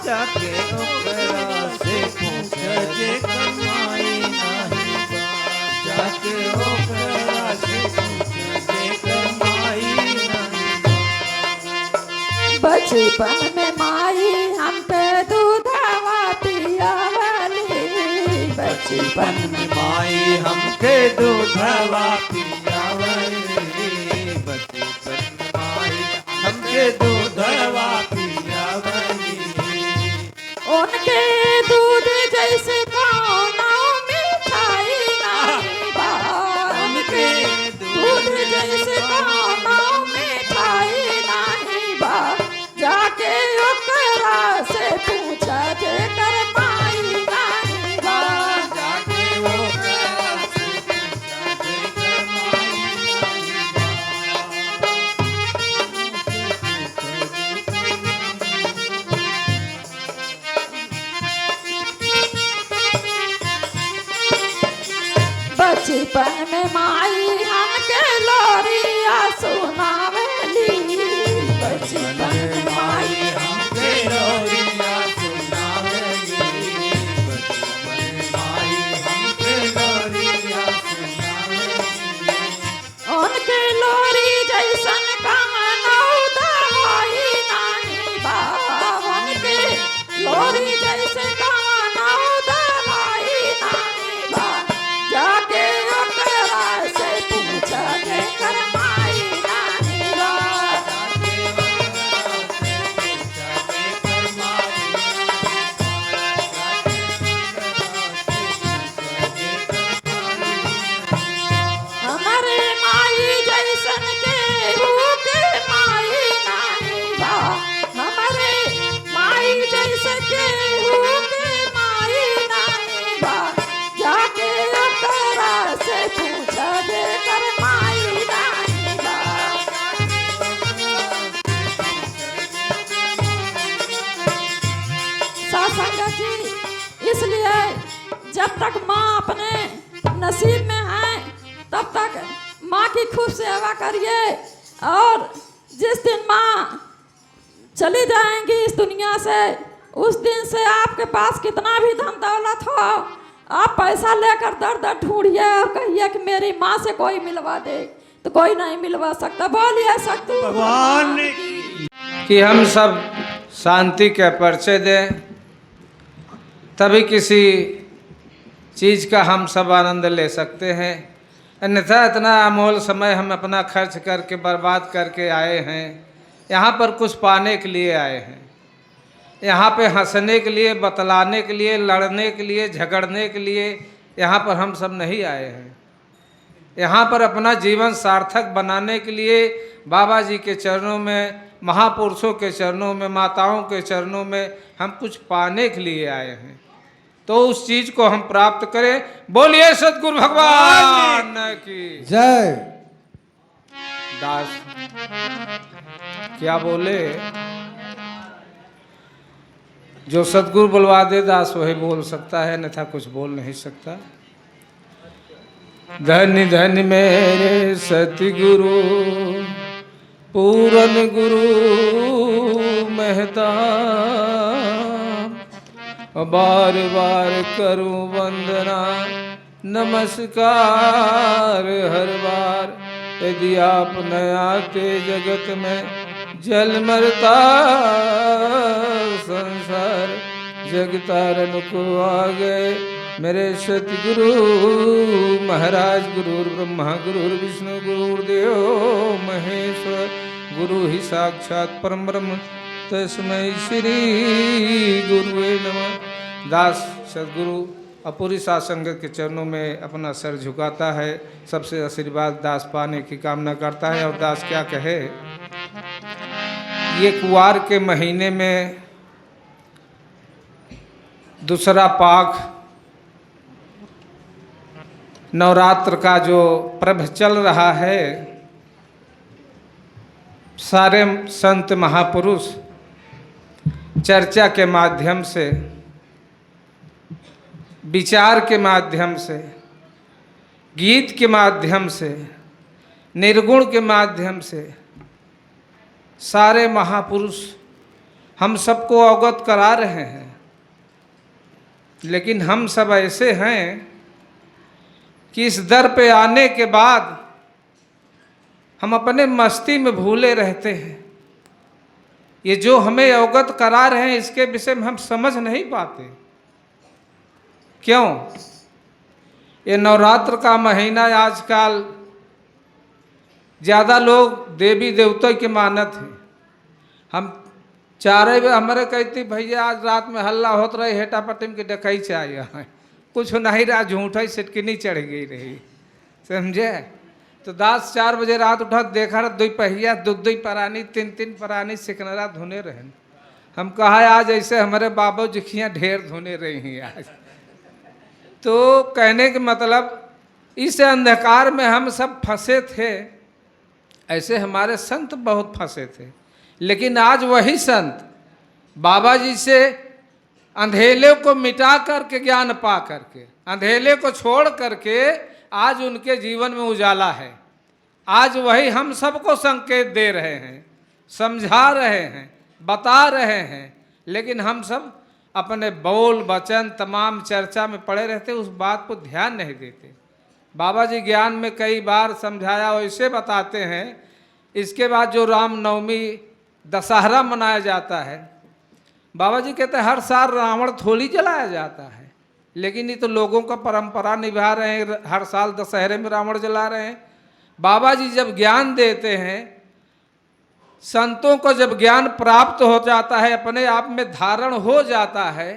जाके ओकरा से पूछ जे कर माई नाही बा। जाके ओकरा से पूछ जे कर माई नाही बा। बचपन में माई हम पे दूधवा पियावली। बचपन में माई हमके दूधवा पियावली। बचपन में माई हमके दूधवा पियावली। उनके दूध जैसे कौनो मिठाई नहीं बा। उनके दूध जैसे कौनो मिठाई नहीं बा। जाके ओकरा से पूछा जे कर माई नहीं बा। जाके ओकरा से पूछा जे कर माई नाही बा। जब तक माँ अपने नसीब में है तब तक माँ की खूब सेवा करिए, और जिस दिन माँ चली जाएंगी इस दुनिया से, उस दिन से आपके पास कितना भी धन दौलत हो, आप पैसा लेकर दर दर ढूंढिए और कहिए कि मेरी माँ से कोई मिलवा दे, तो कोई नहीं मिलवा सकता। बोलिए शक्ति भगवान कि हम सब शांति के परिचय दें, तभी किसी चीज़ का हम सब आनंद ले सकते हैं। अन्यथा इतना अमोल समय हम अपना खर्च करके बर्बाद करके आए हैं, यहाँ पर कुछ पाने के लिए आए हैं, यहाँ पे हंसने के लिए, बतलाने के लिए, लड़ने के लिए, झगड़ने के लिए यहाँ पर हम सब नहीं आए हैं। यहाँ पर अपना जीवन सार्थक बनाने के लिए बाबा जी के चरणों में, महापुरुषों के चरणों में, माताओं के चरणों में हम कुछ पाने के लिए आए हैं, तो उस चीज को हम प्राप्त करें। बोलिए सतगुरु भगवान की जय। दास क्या बोले, जो सतगुरु बुलवा दे दास वही बोल सकता है, अन्यथा कुछ बोल नहीं सकता। धन्य धन्य मेरे सतगुरु पूरन गुरु मेहता, बार बार करूं वंदना नमस्कार हर बार, यदि आप न आते जगत में जल मरता संसार, जग तारन को आ गए मेरे सतगुरु महाराज। गुरुर ब्रह्मा गुरुर विष्णु गुरुर्देव महेश्वर, गुरु ही साक्षात परम ब्रह्म तस्मै श्री गुरुवे नमः। दास सदगुरु अपूरी सासंग के चरणों में अपना सर झुकाता है, सबसे आशीर्वाद दास पाने की कामना करता है। और दास क्या कहे, ये कुवार के महीने में दूसरा पाक नवरात्र का जो पर्व चल रहा है, सारे संत महापुरुष चर्चा के माध्यम से, विचार के माध्यम से, गीत के माध्यम से, निर्गुण के माध्यम से सारे महापुरुष हम सबको अवगत करा रहे हैं। लेकिन हम सब ऐसे हैं कि इस दर पे आने के बाद हम अपने मस्ती में भूले रहते हैं। ये जो हमें अवगत करा रहे हैं इसके विषय में हम समझ नहीं पाते। क्यों? ये नवरात्र का महीना आजकल ज़्यादा लोग देवी देवता के मानत हैं। हम चारे हमारे कहती भैया आज रात में हल्ला होत रहे, हेटा पटिम के डकई चाहिए, कुछ नहीं रहा, झूठा सिटकिनी चढ़ गई रही, समझे। तो दास 4 बजे रात उठा, देखा दो पहिया, दो परानी, 3 परानी सिकनरा धुने रहे। हम कहा आज ऐसे हमारे बाबू जिखियाँ ढेर धुने रही हैं आज। तो कहने के मतलब इस अंधकार में हम सब फंसे थे, ऐसे हमारे संत बहुत फंसे थे। लेकिन आज वही संत बाबा जी से अंधेले को मिटा करके, ज्ञान पा करके, अंधेले को छोड़ करके आज उनके जीवन में उजाला है। आज वही हम सबको संकेत दे रहे हैं, समझा रहे हैं, बता रहे हैं। लेकिन हम सब अपने बोल वचन तमाम चर्चा में पड़े रहते, उस बात को ध्यान नहीं देते। बाबा जी ज्ञान में कई बार समझाया, वैसे बताते हैं। इसके बाद जो रामनवमी दशहरा मनाया जाता है, बाबा जी कहते हैं हर साल रावण थोड़ी जलाया जाता है, लेकिन ये तो लोगों का परंपरा निभा रहे हैं, हर साल दशहरे में रावण जला रहे हैं। बाबा जी जब ज्ञान देते हैं, संतों को जब ज्ञान प्राप्त हो जाता है, अपने आप में धारण हो जाता है,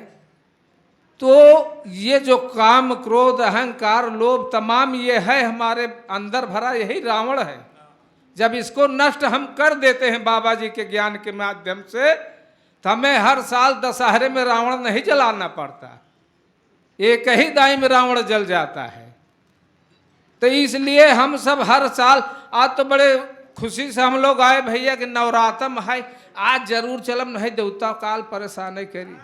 तो ये जो काम क्रोध अहंकार लोभ तमाम ये है हमारे अंदर भरा, यही रावण है। जब इसको नष्ट हम कर देते हैं बाबा जी के ज्ञान के माध्यम से, तो हमें हर साल दशहरे में रावण नहीं जलाना पड़ता, एक ही दाई में रावण जल जाता है। तो इसलिए हम सब हर साल, आज तो बड़े खुशी से हम लोग आए भैया कि नवरात्रम है, आज जरूर चलम, नहीं देवता काल परेशान करी।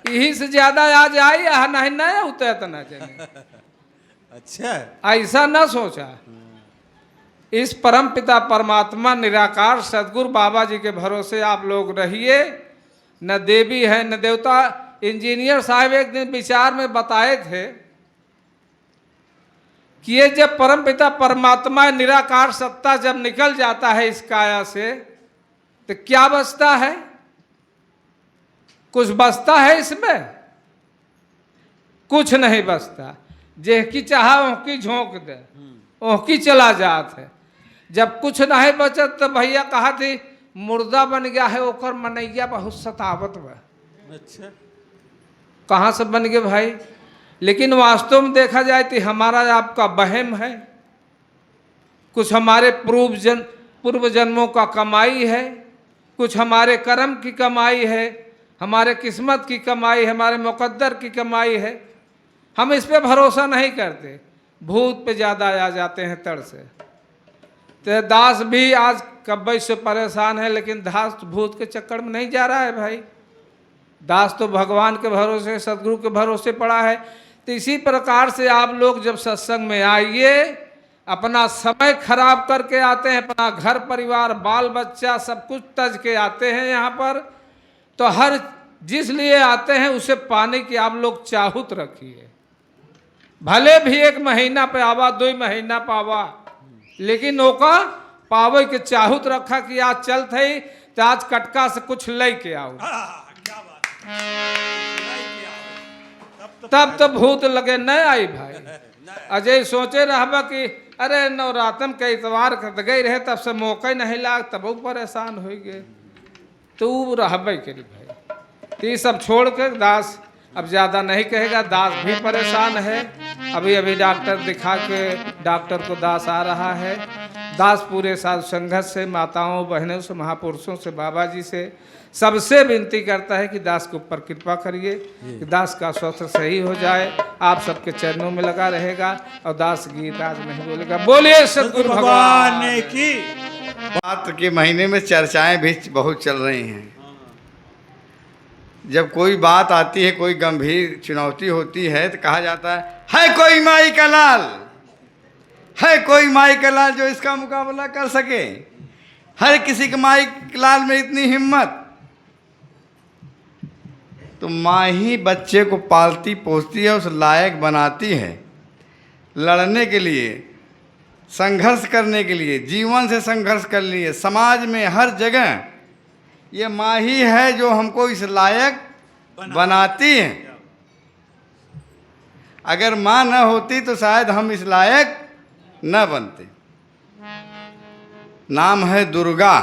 यही से ज्यादा आज आई नहीं नहीं होता इतना जने। अच्छा, ऐसा ना सोचा। इस परम पिता परमात्मा निराकार सदगुरु बाबा जी के भरोसे आप लोग रहिए। न देवी है न देवता। इंजीनियर साहब एक दिन विचार में बताए थे कि ये जब परम पिता परमात्मा निराकार सत्ता जब निकल जाता है इस काया से तो क्या बचता है? कुछ बचता है इसमें? कुछ नहीं बचता। जेहकी चाहा ओहकी झोंक दे, ओहकी चला जात है। जब कुछ नहीं बचत तो भैया कहा थी मुर्दा बन गया है ओकर मनैया बहुत सतावत बा। अच्छा, कहाँ से बन गए भाई? लेकिन वास्तव में देखा जाए तो हमारा आपका वहम है। कुछ हमारे पूर्व जन्मों का कमाई है, कुछ हमारे कर्म की कमाई है, हमारे किस्मत की कमाई है, हमारे मुकद्दर की कमाई है। हम इस पे भरोसा नहीं करते, भूत पे ज़्यादा आ जाते हैं तड़ से। तो दास भी आज कब्बई से परेशान है, लेकिन दास भूत के चक्कर में नहीं जा रहा है भाई। दास तो भगवान के भरोसे सदगुरु के भरोसे पड़ा है। तो इसी प्रकार से आप लोग जब सत्संग में आइए, अपना समय खराब करके आते हैं, अपना घर परिवार बाल बच्चा सब कुछ तज के आते हैं यहाँ पर, तो हर जिस लिए आते हैं उसे पाने की आप लोग चाहत रखिए। भले भी 1 महीना पे आवा 2 महीना पावा, लेकिन ओका पावे के चाहत रखा कि आज चल थई तो आज कटका से कुछ ले के आओ। तब तो भूत लगे न आई भाई। अजय सोचे रहबा कि अरे नवरातन के इतवार कर गई रहे तब से मौका ही नहीं लाग, तब वो परेशान हो गए तो रहबे करी भाई। तो ये सब छोड़ कर दास अब ज़्यादा नहीं कहेगा। दास भी परेशान है। अभी डॉक्टर दिखा के डॉक्टर को दास आ रहा है। दास पूरे साथ संघर्ष से, माताओं बहनों से, महापुरुषों से, बाबा जी से सबसे विनती करता है कि दास के ऊपर कृपा करिए कि दास का स्वास्थ्य सही हो जाए। आप सबके चरणों में लगा रहेगा और दास गीत आज नहीं बोलेगा। बोलिए सदगुरु भगवान की। मात्र के महीने में चर्चाएं भी बहुत चल रही हैं। जब कोई बात आती है, कोई गंभीर चुनौती होती है तो कहा जाता है कोई माई का लाल, है कोई माई का लाल जो इसका मुकाबला कर सके। हर किसी के माई के लाल में इतनी हिम्मत। तो माँ ही बच्चे को पालती पोसती है, उस लायक बनाती है लड़ने के लिए, संघर्ष करने के लिए, जीवन से संघर्ष कर लिए, समाज में हर जगह ये माँ ही है जो हमको इस लायक बनाती है। अगर माँ न होती तो शायद हम इस लायक न बनते। नाम है दुर्गा।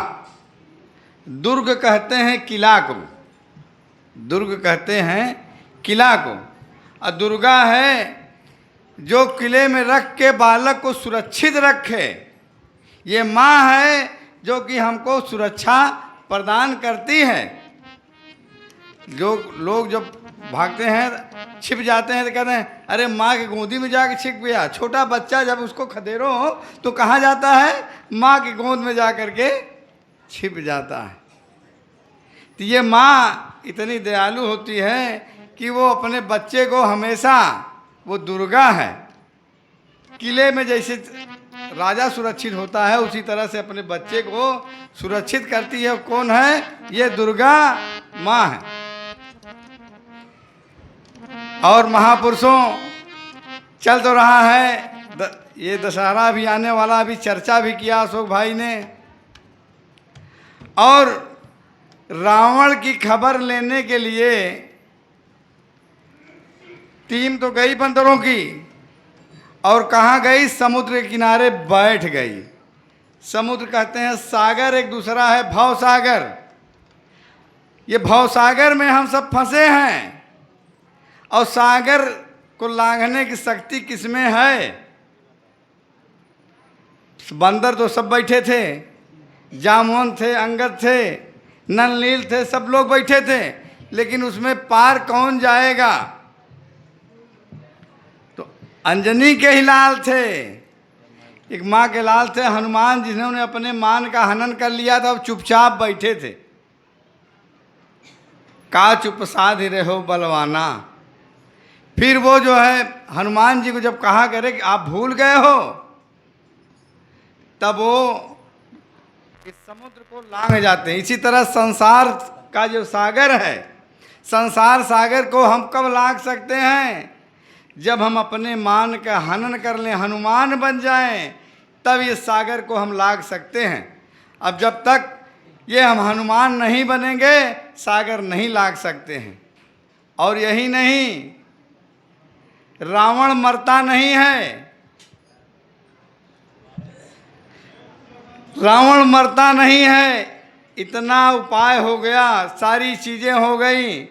दुर्ग कहते हैं किला को, दुर्ग कहते हैं किला को, और दुर्गा है जो किले में रख के बालक को सुरक्षित रखे। ये माँ है जो कि हमको सुरक्षा प्रदान करती है। जो लोग जब भागते हैं छिप जाते हैं तो कहते हैं अरे माँ की गोदी में जाके छिप गया। छोटा बच्चा जब उसको खदेड़ो तो कहाँ जाता है? माँ की गोद में जा कर के छिप जाता है। तो ये माँ इतनी दयालु होती है कि वो अपने बच्चे को हमेशा, वो दुर्गा है। किले में जैसे राजा सुरक्षित होता है उसी तरह से अपने बच्चे को सुरक्षित करती है। कौन है? ये दुर्गा माँ है। और महापुरुषों चल तो रहा है ये दशहरा भी आने वाला, अभी चर्चा भी किया अशोक भाई ने। और रावण की खबर लेने के लिए टीम तो गई बंदरों की, और कहाँ गई? समुद्र के किनारे बैठ गई। समुद्र कहते हैं सागर, एक दूसरा है भव सागर। ये भव सागर में हम सब फंसे हैं, और सागर को लांघने की शक्ति किसमें है? बंदर तो सब बैठे थे, जामुन थे, अंगद थे, नल नील थे, सब लोग बैठे थे, लेकिन उसमें पार कौन जाएगा? तो अंजनी के ही लाल थे, एक माँ के लाल थे हनुमान, जिन्होंने अपने मान का हनन कर लिया था, अब चुपचाप बैठे थे। काच उपसाध रहो बलवाना। फिर वो जो है हनुमान जी को जब कहा करे कि आप भूल गए हो, तब वो इस समुद्र को लांघ जाते हैं। इसी तरह संसार का जो सागर है, संसार सागर को हम कब लांघ सकते हैं? जब हम अपने मान का हनन कर लें, हनुमान बन जाएं, तब इस सागर को हम लांघ सकते हैं। अब जब तक ये हम हनुमान नहीं बनेंगे, सागर नहीं लांघ सकते हैं। और यही नहीं, रावण मरता नहीं है, रावण मरता नहीं है। इतना उपाय हो गया, सारी चीज़ें हो गई,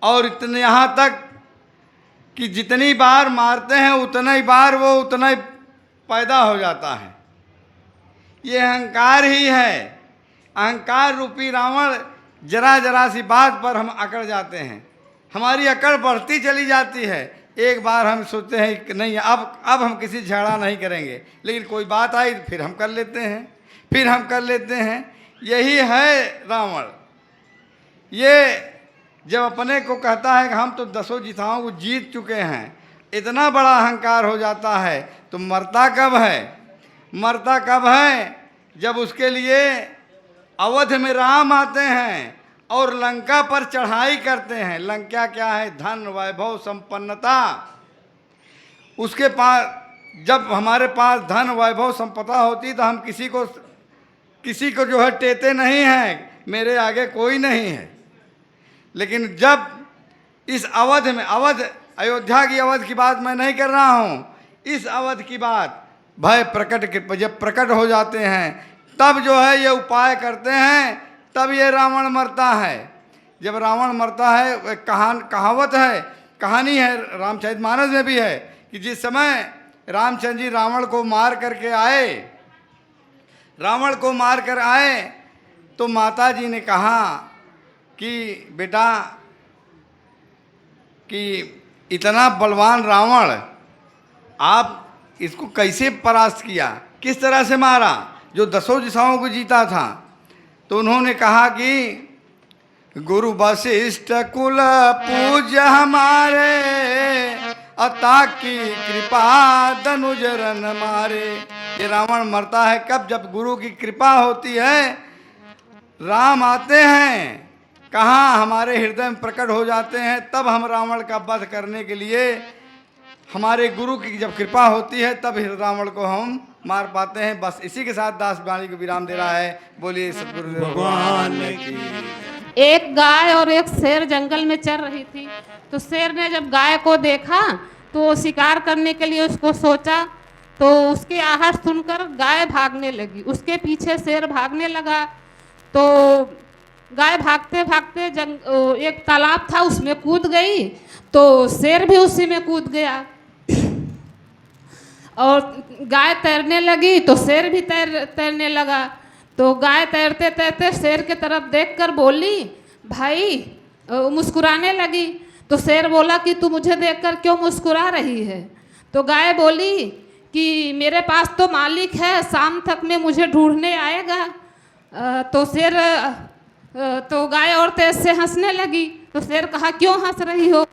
और इतने यहाँ तक कि जितनी बार मारते हैं उतना ही बार वो उतना ही पैदा हो जाता है। ये अहंकार ही है, अहंकार रूपी रावण। जरा जरा सी बात पर हम अकड़ जाते हैं, हमारी अकड़ बढ़ती चली जाती है। एक बार हम सोचते हैं कि नहीं, अब हम किसी झगड़ा नहीं करेंगे, लेकिन कोई बात आई फिर हम कर लेते हैं, फिर हम कर लेते हैं। यही है रावण। ये जब अपने को कहता है कि हम तो 10 जिताओं को जीत चुके हैं, इतना बड़ा अहंकार हो जाता है, तो मरता कब है? मरता कब है? जब उसके लिए अवध में राम आते हैं और लंका पर चढ़ाई करते हैं। लंका क्या है? धन, वैभव, संपन्नता। उसके पास जब हमारे पास धन, वैभव, संपदा होती तो हम किसी को जो है टेते नहीं हैं, मेरे आगे कोई नहीं है। लेकिन जब इस अवध में, अवध अयोध्या की अवध की बात मैं नहीं कर रहा हूँ, इस अवध की बात, भय प्रकट जब प्रकट हो जाते हैं, तब जो है ये उपाय करते हैं, तब ये रावण मरता है। जब रावण मरता है, कहावत है, कहानी है, रामचरितमानस में भी है कि जिस समय रामचंद्र जी रावण को मार करके आए, रावण को मार कर आए, तो माता जी ने कहा कि बेटा, कि इतना बलवान रावण, आप इसको कैसे परास्त किया, किस तरह से मारा, जो 10 दिशाओं को जीता था? तो उन्होंने कहा कि गुरु वशिष्ठ कुल पूज्य हमारे, अता की कृपा धनुजरन मारे। ये रावण मरता है कब? जब गुरु की कृपा होती है, राम आते हैं, कहाँ हमारे हृदय में प्रकट हो जाते हैं, तब हम रावण का वध करने के लिए, हमारे गुरु की जब कृपा होती है, तब रावण को हम मार पाते हैं। बस इसी के साथ दास वाणी को विराम दे रहा है। बोलिए सतगुरु भगवान की। एक गाय और एक शेर जंगल में चर रही थी। तो शेर ने जब गाय को देखा तो शिकार करने के लिए उसको सोचा, तो उसकी आहट सुनकर गाय भागने लगी, उसके पीछे शेर भागने लगा। तो गाय भागते भागते एक तालाब था, उसमें कूद गई, तो शेर भी उसी में कूद गया। और गाय तैरने लगी तो शेर भी तैरने लगा। तो गाय तैरते तैरते शेर की तरफ देखकर बोली, भाई, मुस्कुराने लगी। तो शेर बोला कि तू मुझे देखकर क्यों मुस्कुरा रही है? तो गाय बोली कि मेरे पास तो मालिक है, शाम तक में मुझे ढूंढने आएगा। तो गाय और तेज से हंसने लगी। तो शेर कहा, क्यों हंस रही हो?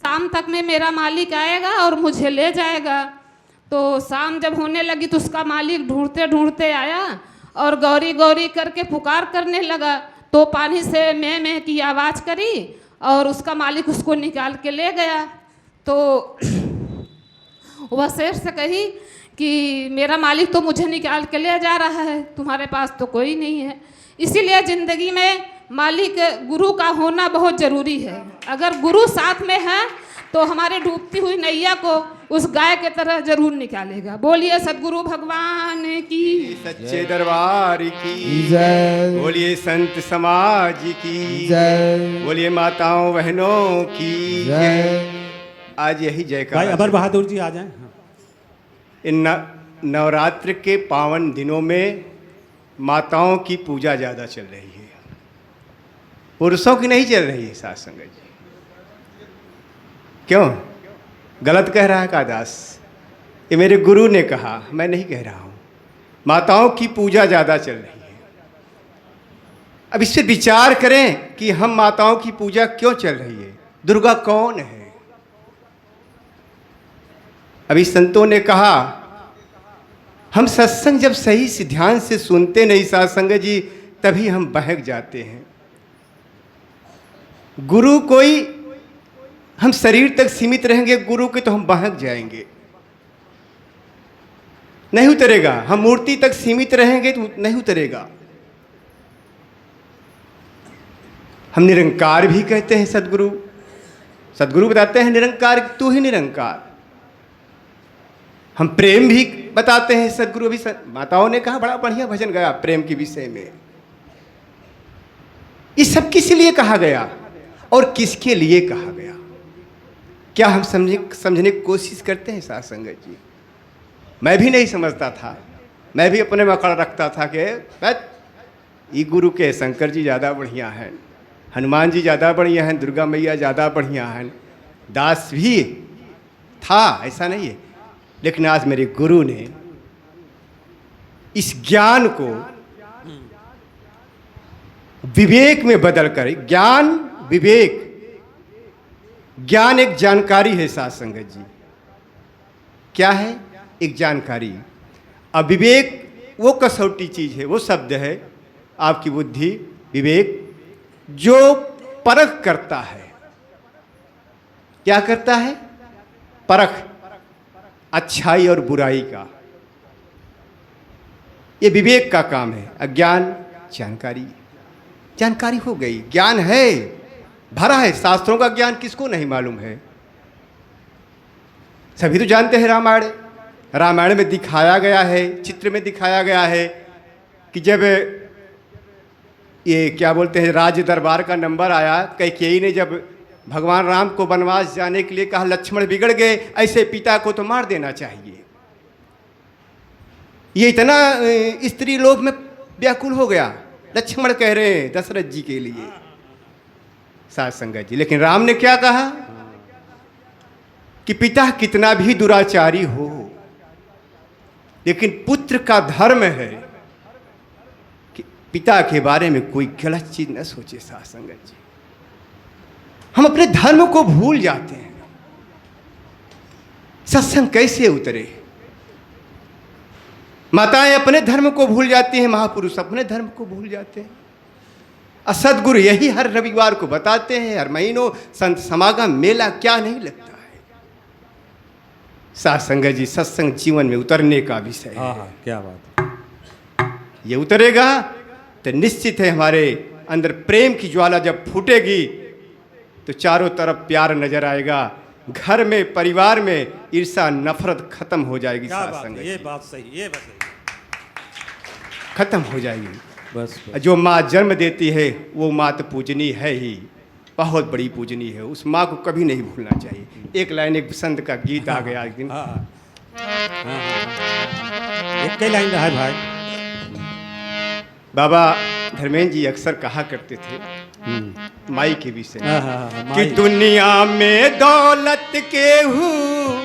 शाम तक में मेरा मालिक आएगा और मुझे ले जाएगा। तो शाम जब होने लगी तो उसका मालिक ढूंढते ढूंढते आया और गौरी गौरी करके पुकार करने लगा। तो पानी से मैं की आवाज़ करी और उसका मालिक उसको निकाल के ले गया। तो वह शेर से कही कि मेरा मालिक तो मुझे निकाल के ले जा रहा है, तुम्हारे पास तो कोई नहीं है। इसीलिए ज़िंदगी में मालिक गुरु का होना बहुत ज़रूरी है। अगर गुरु साथ में है तो हमारे डूबती हुई नैया को उस गाय के तरह जरूर निकालेगा। बोलिए सद्गुरु भगवान की, सच्चे दरबार की जय, बोलिए संत समाज की जय, बोलिए माताओं बहनों की जय। आज यही भाई जयकार। अमर बहादुर जी आ जाएं। हाँ। इन नवरात्र के पावन दिनों में माताओं की पूजा ज़्यादा चल रही है, पुरुषों की नहीं चल रही है। साथ संगत जी, क्यों गलत कह रहा है कादास? ये मेरे गुरु ने कहा, मैं नहीं कह रहा हूँ। माताओं की पूजा ज़्यादा चल रही है। अब इस पर विचार करें कि हम माताओं की पूजा क्यों चल रही है, दुर्गा कौन है। अभी संतों ने कहा हम सत्संग जब सही से ध्यान से सुनते नहीं सत्संग जी, तभी हम बहक जाते हैं। गुरु कोई, हम शरीर तक सीमित रहेंगे गुरु के तो हम बहक जाएंगे, नहीं उतरेगा। हम मूर्ति तक सीमित रहेंगे तो नहीं उतरेगा। हम निरंकार भी कहते हैं सदगुरु, सदगुरु बताते हैं निरंकार तू ही निरंकार। हम प्रेम भी बताते हैं सदगुरु। अभी माताओं ने कहा बड़ा बढ़िया भजन गाया प्रेम के विषय में। ये सब किस लिए कहा गया और किसके लिए कहा गया, क्या हम समझने की कोशिश करते हैं साथ संगत जी। मैं भी नहीं समझता था, मैं भी अपने में अकड़ रखता था कि ये गुरु के शंकर जी ज़्यादा बढ़िया हैं, हनुमान जी ज़्यादा बढ़िया हैं, दुर्गा मैया ज़्यादा बढ़िया हैं, दास भी था, ऐसा नहीं है। लेकिन आज मेरे गुरु ने इस ज्ञान को विवेक में बदलकर, ज्ञान विवेक, ज्ञान एक जानकारी है साथ संगत जी। क्या है? एक जानकारी। अब विवेक वो कसौटी चीज है, वो शब्द है आपकी बुद्धि, विवेक जो परख करता है। क्या करता है? परख, अच्छाई और बुराई का। ये विवेक का काम है। अज्ञान जानकारी, जानकारी हो गई, ज्ञान है, भरा है। शास्त्रों का ज्ञान किसको नहीं मालूम है? सभी तो जानते हैं रामायण। रामायण में दिखाया गया है, चित्र में दिखाया गया है कि जब ये क्या बोलते हैं राज दरबार का नंबर आया, कैकेयी ने जब भगवान राम को वनवास जाने के लिए कहा लक्ष्मण बिगड़ गए, ऐसे पिता को तो मार देना चाहिए। ये इतना स्त्री लोभ में व्याकुल हो गया, लक्ष्मण कह रहे हैं दशरथ जी के लिए, साथ संगत जी। लेकिन राम ने क्या कहा कि पिता कितना भी दुराचारी हो, लेकिन पुत्र का धर्म है कि पिता के बारे में कोई गलत चीज न सोचे। साथ संगत जी, हम अपने धर्म को भूल जाते हैं। सत्संग कैसे उतरे? माताएं अपने धर्म को भूल जाती हैं, महापुरुष अपने धर्म को भूल जाते हैं। और सदगुरु यही हर रविवार को बताते हैं, हर महीनों संत समागम मेला क्या नहीं लगता है। साथ संगत जी, सत्संग जीवन में उतरने का विषय है। क्या बात। ये उतरेगा तो निश्चित है हमारे अंदर प्रेम की ज्वाला जब फूटेगी तो चारों तरफ प्यार नजर आएगा। घर में, परिवार में ईर्ष्या नफरत खत्म हो जाएगी। साथ संगत, ये बात सही, ये बात सही, खत्म हो जाएगी। बस। जो माँ जन्म देती है वो माँ तो पूजनी है ही, बहुत बड़ी पूजनी है। उस माँ को कभी नहीं भूलना चाहिए। एक लाइन, एक संत का गीत आ गया एक दिन। एक ही लाइन रहा है भाई। बाबा धर्मेंद्र जी अक्सर कहा करते थे माई के विषय कि दुनिया में दौलत के हूँ,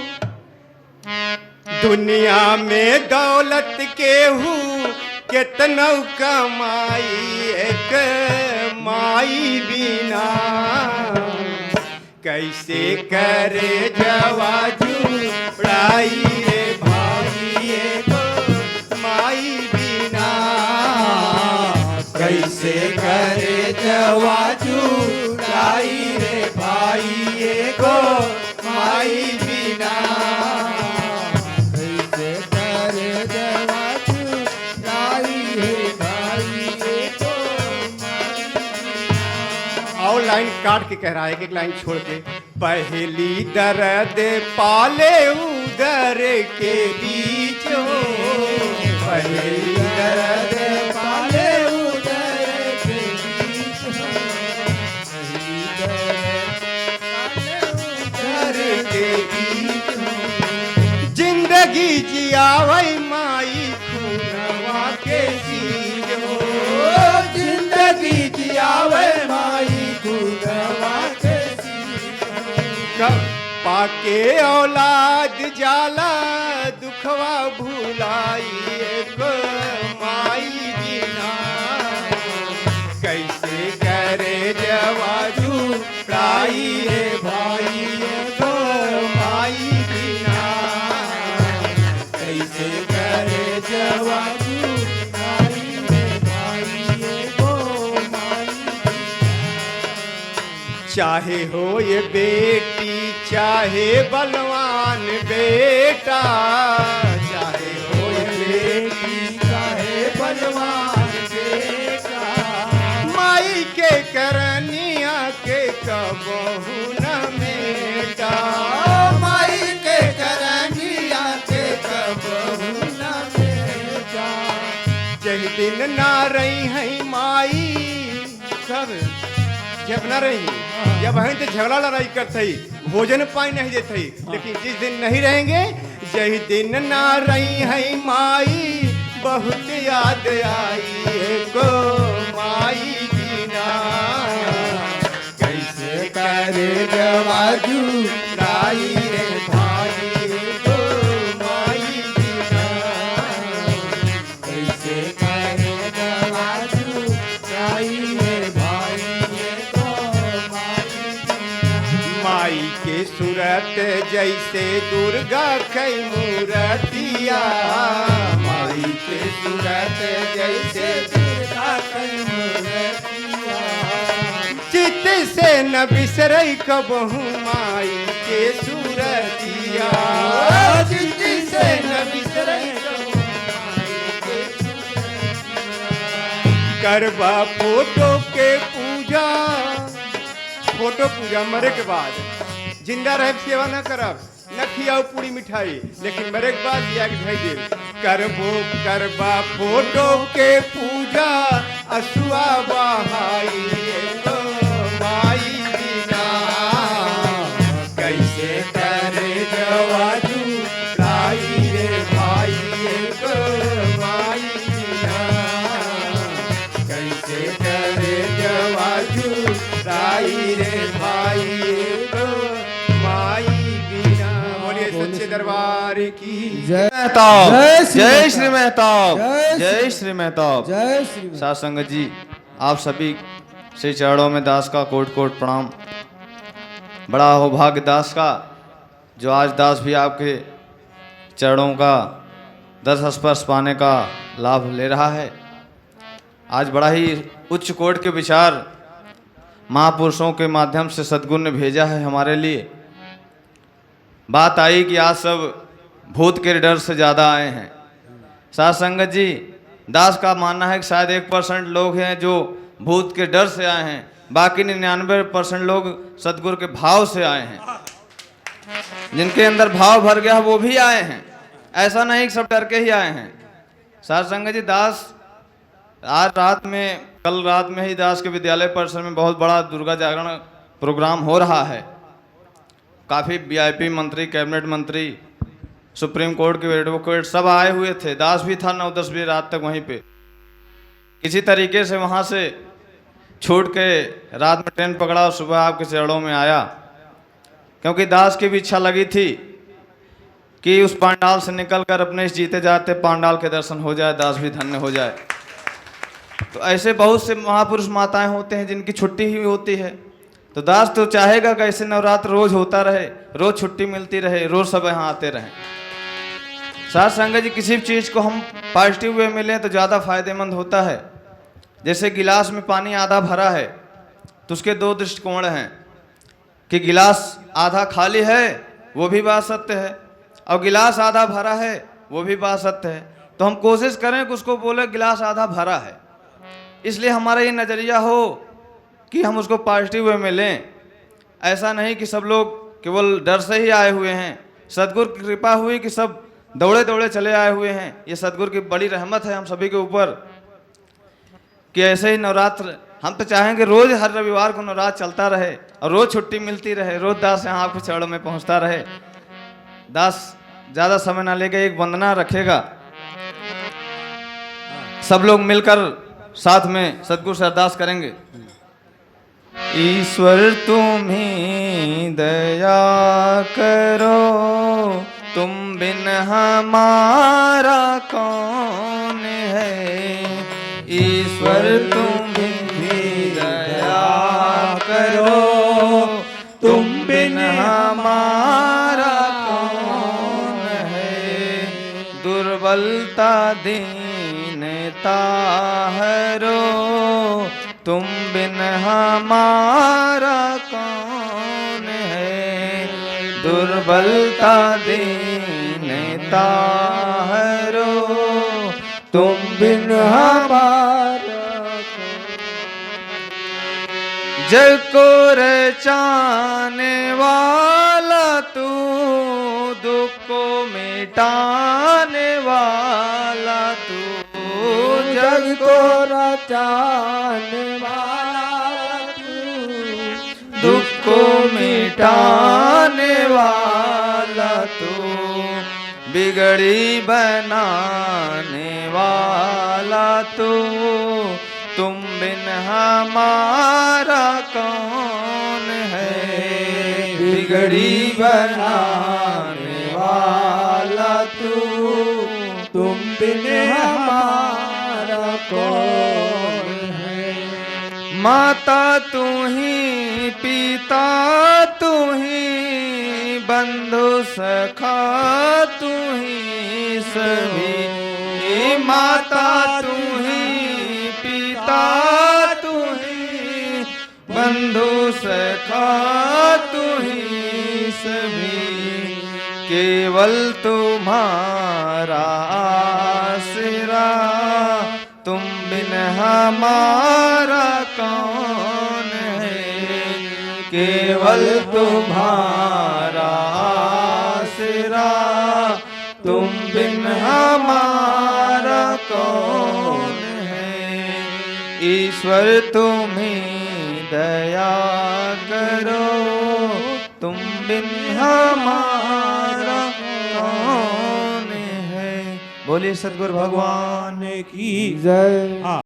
दुनिया में दौलत के हूँ, कितना कमाई एक माई बिना, कैसे करे जवाजू पढ़ाई रे भाई एक माई बिना, कैसे करे जवाजू पढ़ाई रे भाई एक माई बिना, कैसे करे जवाजू पढ़ाई रे भाई एक माई बिना। और लाइन काट के कह रहा है, एक लाइन छोड़ के, पहली दर्द पाले उदर के बीच हो, पहली दर्द पाले उदर के बीच हो, पहली दर्द पाले उदर के बीच हो, जिंदगी जियावै माई खूनवा के चीज हो, जिंदगी जियावै माई खूनवा के पाके औलाद जाला दुखवा भुलाई एक माई बिना, चाहे हो ये बेटी चाहे बलवान बेटा, चाहे हो ये बेटी चाहे बलवान बेटा, माई के करनिया के कबहू न मेटा, माई के करनिया के कबहू न मेटा। जय दिन ना रही है माई सब जब न रही, जब हैं तो झगड़ा लड़ाई करते, भोजन पाई नहीं देते, लेकिन जिस दिन नहीं रहेंगे, जही दिन ना रही है माई बहुत याद आई को माई बिना, कैसे करे जवाजू राई रे भाई को माई बिना, कैसे करे जवाजू राई रे भाई माई के सूरत जैसे दुर्गा कई मूर्तिया, माई के सूरत जैसे दुर्गा कई मूर्तिया, चित्त से न बिसरई कबहू माई के सूरतिया, चित्त से न बिसरई कबहू माई के सूरतिया। करबा फोटो के पूजा, फोटो पूजा मरे के बाद, जिंदा रह सेवा न करब, न खियाओ पूरी मिठाई, लेकिन मरे के बाद दिया के ढाई दे। करबो करबा फोटो के पूजा असुआ बहाई को माई बिना, कैसे करे जवाजू राई रे भाई को माई बिना, कैसे करे जवाजू राई रे भाई को माई बिना। बोलिए सच्चे दरबार की जय मेहताब, जय श्री मेहताब, जय श्री मेहताब, जय श्री। साथ संगत जी, आप सभी श्री चरणों में दास का कोट कोट प्रणाम। बड़ा हो भाग्य दास का जो आज दास भी आपके चरणों का दस स्पर्श पाने का लाभ ले रहा है। आज बड़ा ही उच्च कोट के विचार महापुरुषों के माध्यम से सद्गुरु ने भेजा है हमारे लिए। बात आई कि आज सब भूत के डर से ज़्यादा आए हैं। साथ संगत जी, दास का मानना है कि शायद 1% लोग हैं जो भूत के डर से आए हैं, बाकी 99% लोग सद्गुरु के भाव से आए हैं। जिनके अंदर भाव भर गया वो भी आए हैं, ऐसा नहीं कि सब डर के ही आए हैं। साथ संगत जी, दास आज रात में, कल रात में ही दास के विद्यालय परिसर में बहुत बड़ा दुर्गा जागरण प्रोग्राम हो रहा है। काफ़ी वीआईपी मंत्री, कैबिनेट मंत्री, सुप्रीम कोर्ट के एडवोकेट सब आए हुए थे। दास भी था 9-10 बजे रात तक वहीं पे। किसी तरीके से वहाँ से छूट के रात में ट्रेन पकड़ा और सुबह आपके चरणों में आया, क्योंकि दास की भी इच्छा लगी थी कि उस पांडाल से निकलकर अपने इस जीते जाते पांडाल के दर्शन हो जाए, दास भी धन्य हो जाए। तो ऐसे बहुत से महापुरुष माताएं होते हैं जिनकी छुट्टी ही होती है। तो दास तो चाहेगा कि ऐसे नवरात्र रोज होता रहे, रोज छुट्टी मिलती रहे, रोज सब यहाँ आते रहें। साथ संगत जी, किसी भी चीज़ को हम पॉजिटिव वे में लें तो ज़्यादा फायदेमंद होता है। जैसे गिलास में पानी आधा भरा है तो उसके 2 दृष्टिकोण हैं कि गिलास आधा खाली है वो भी बात सत्य है, और गिलास आधा भरा है वो भी बात सत्य है। तो हम कोशिश करें कि उसको बोले गिलास आधा भरा है, इसलिए हमारा ये नज़रिया हो कि हम उसको पॉजिटिव वे में लें। ऐसा नहीं कि सब लोग केवल डर से ही आए हुए हैं। सद्गुरु की कृपा हुई कि सब दौड़े दौड़े चले आए हुए हैं। ये सद्गुरु की बड़ी रहमत है हम सभी के ऊपर कि ऐसे ही नवरात्र हम तो चाहेंगे रोज हर रविवार को नवरात्र चलता रहे और रोज छुट्टी मिलती रहे, रोज दास यहाँ आपके चरणों में पहुँचता रहे। दास ज़्यादा समय ना लेके एक वंदना रखेगा, सब लोग मिलकर साथ में सद्गुरु से अरदास करेंगे। ईश्वर तुम्हीं दया करो, तुम बिन हमारा कौन है। ईश्वर तुम्हीं दया करो, तुम बिन हमारा कौन है। दुर्बलता दीनता हरो, तुम बिन हमारा कौन सबलता देने तारो, तुम बिन हमारा जग को रचाने वाला तू, दुख को मिटाने वाला तू, जग को रचाने वाला तू, दुख को मिटाने वाला तू, बिगड़ी बनाने वाला तू, तुम बिन हमारा कौन है, बिगड़ी बनाने वाला तू, तुम बिन हमारा कौन है। माता तू ही, पिता तू ही, बंधु सखा तू ही सभी, माता तू ही, पिता तू ही, बंधु सखा तू ही सभी, केवल तुम्हारा आसरा, तुम बिन हमारा कौन है, केवल तुम्हारा आसरा, तुम बिन हमारा कौन है। ईश्वर तुम्हें दया करो, तुम बिन हमारा कौन है। बोलिए सद्गुरु भगवान की जय।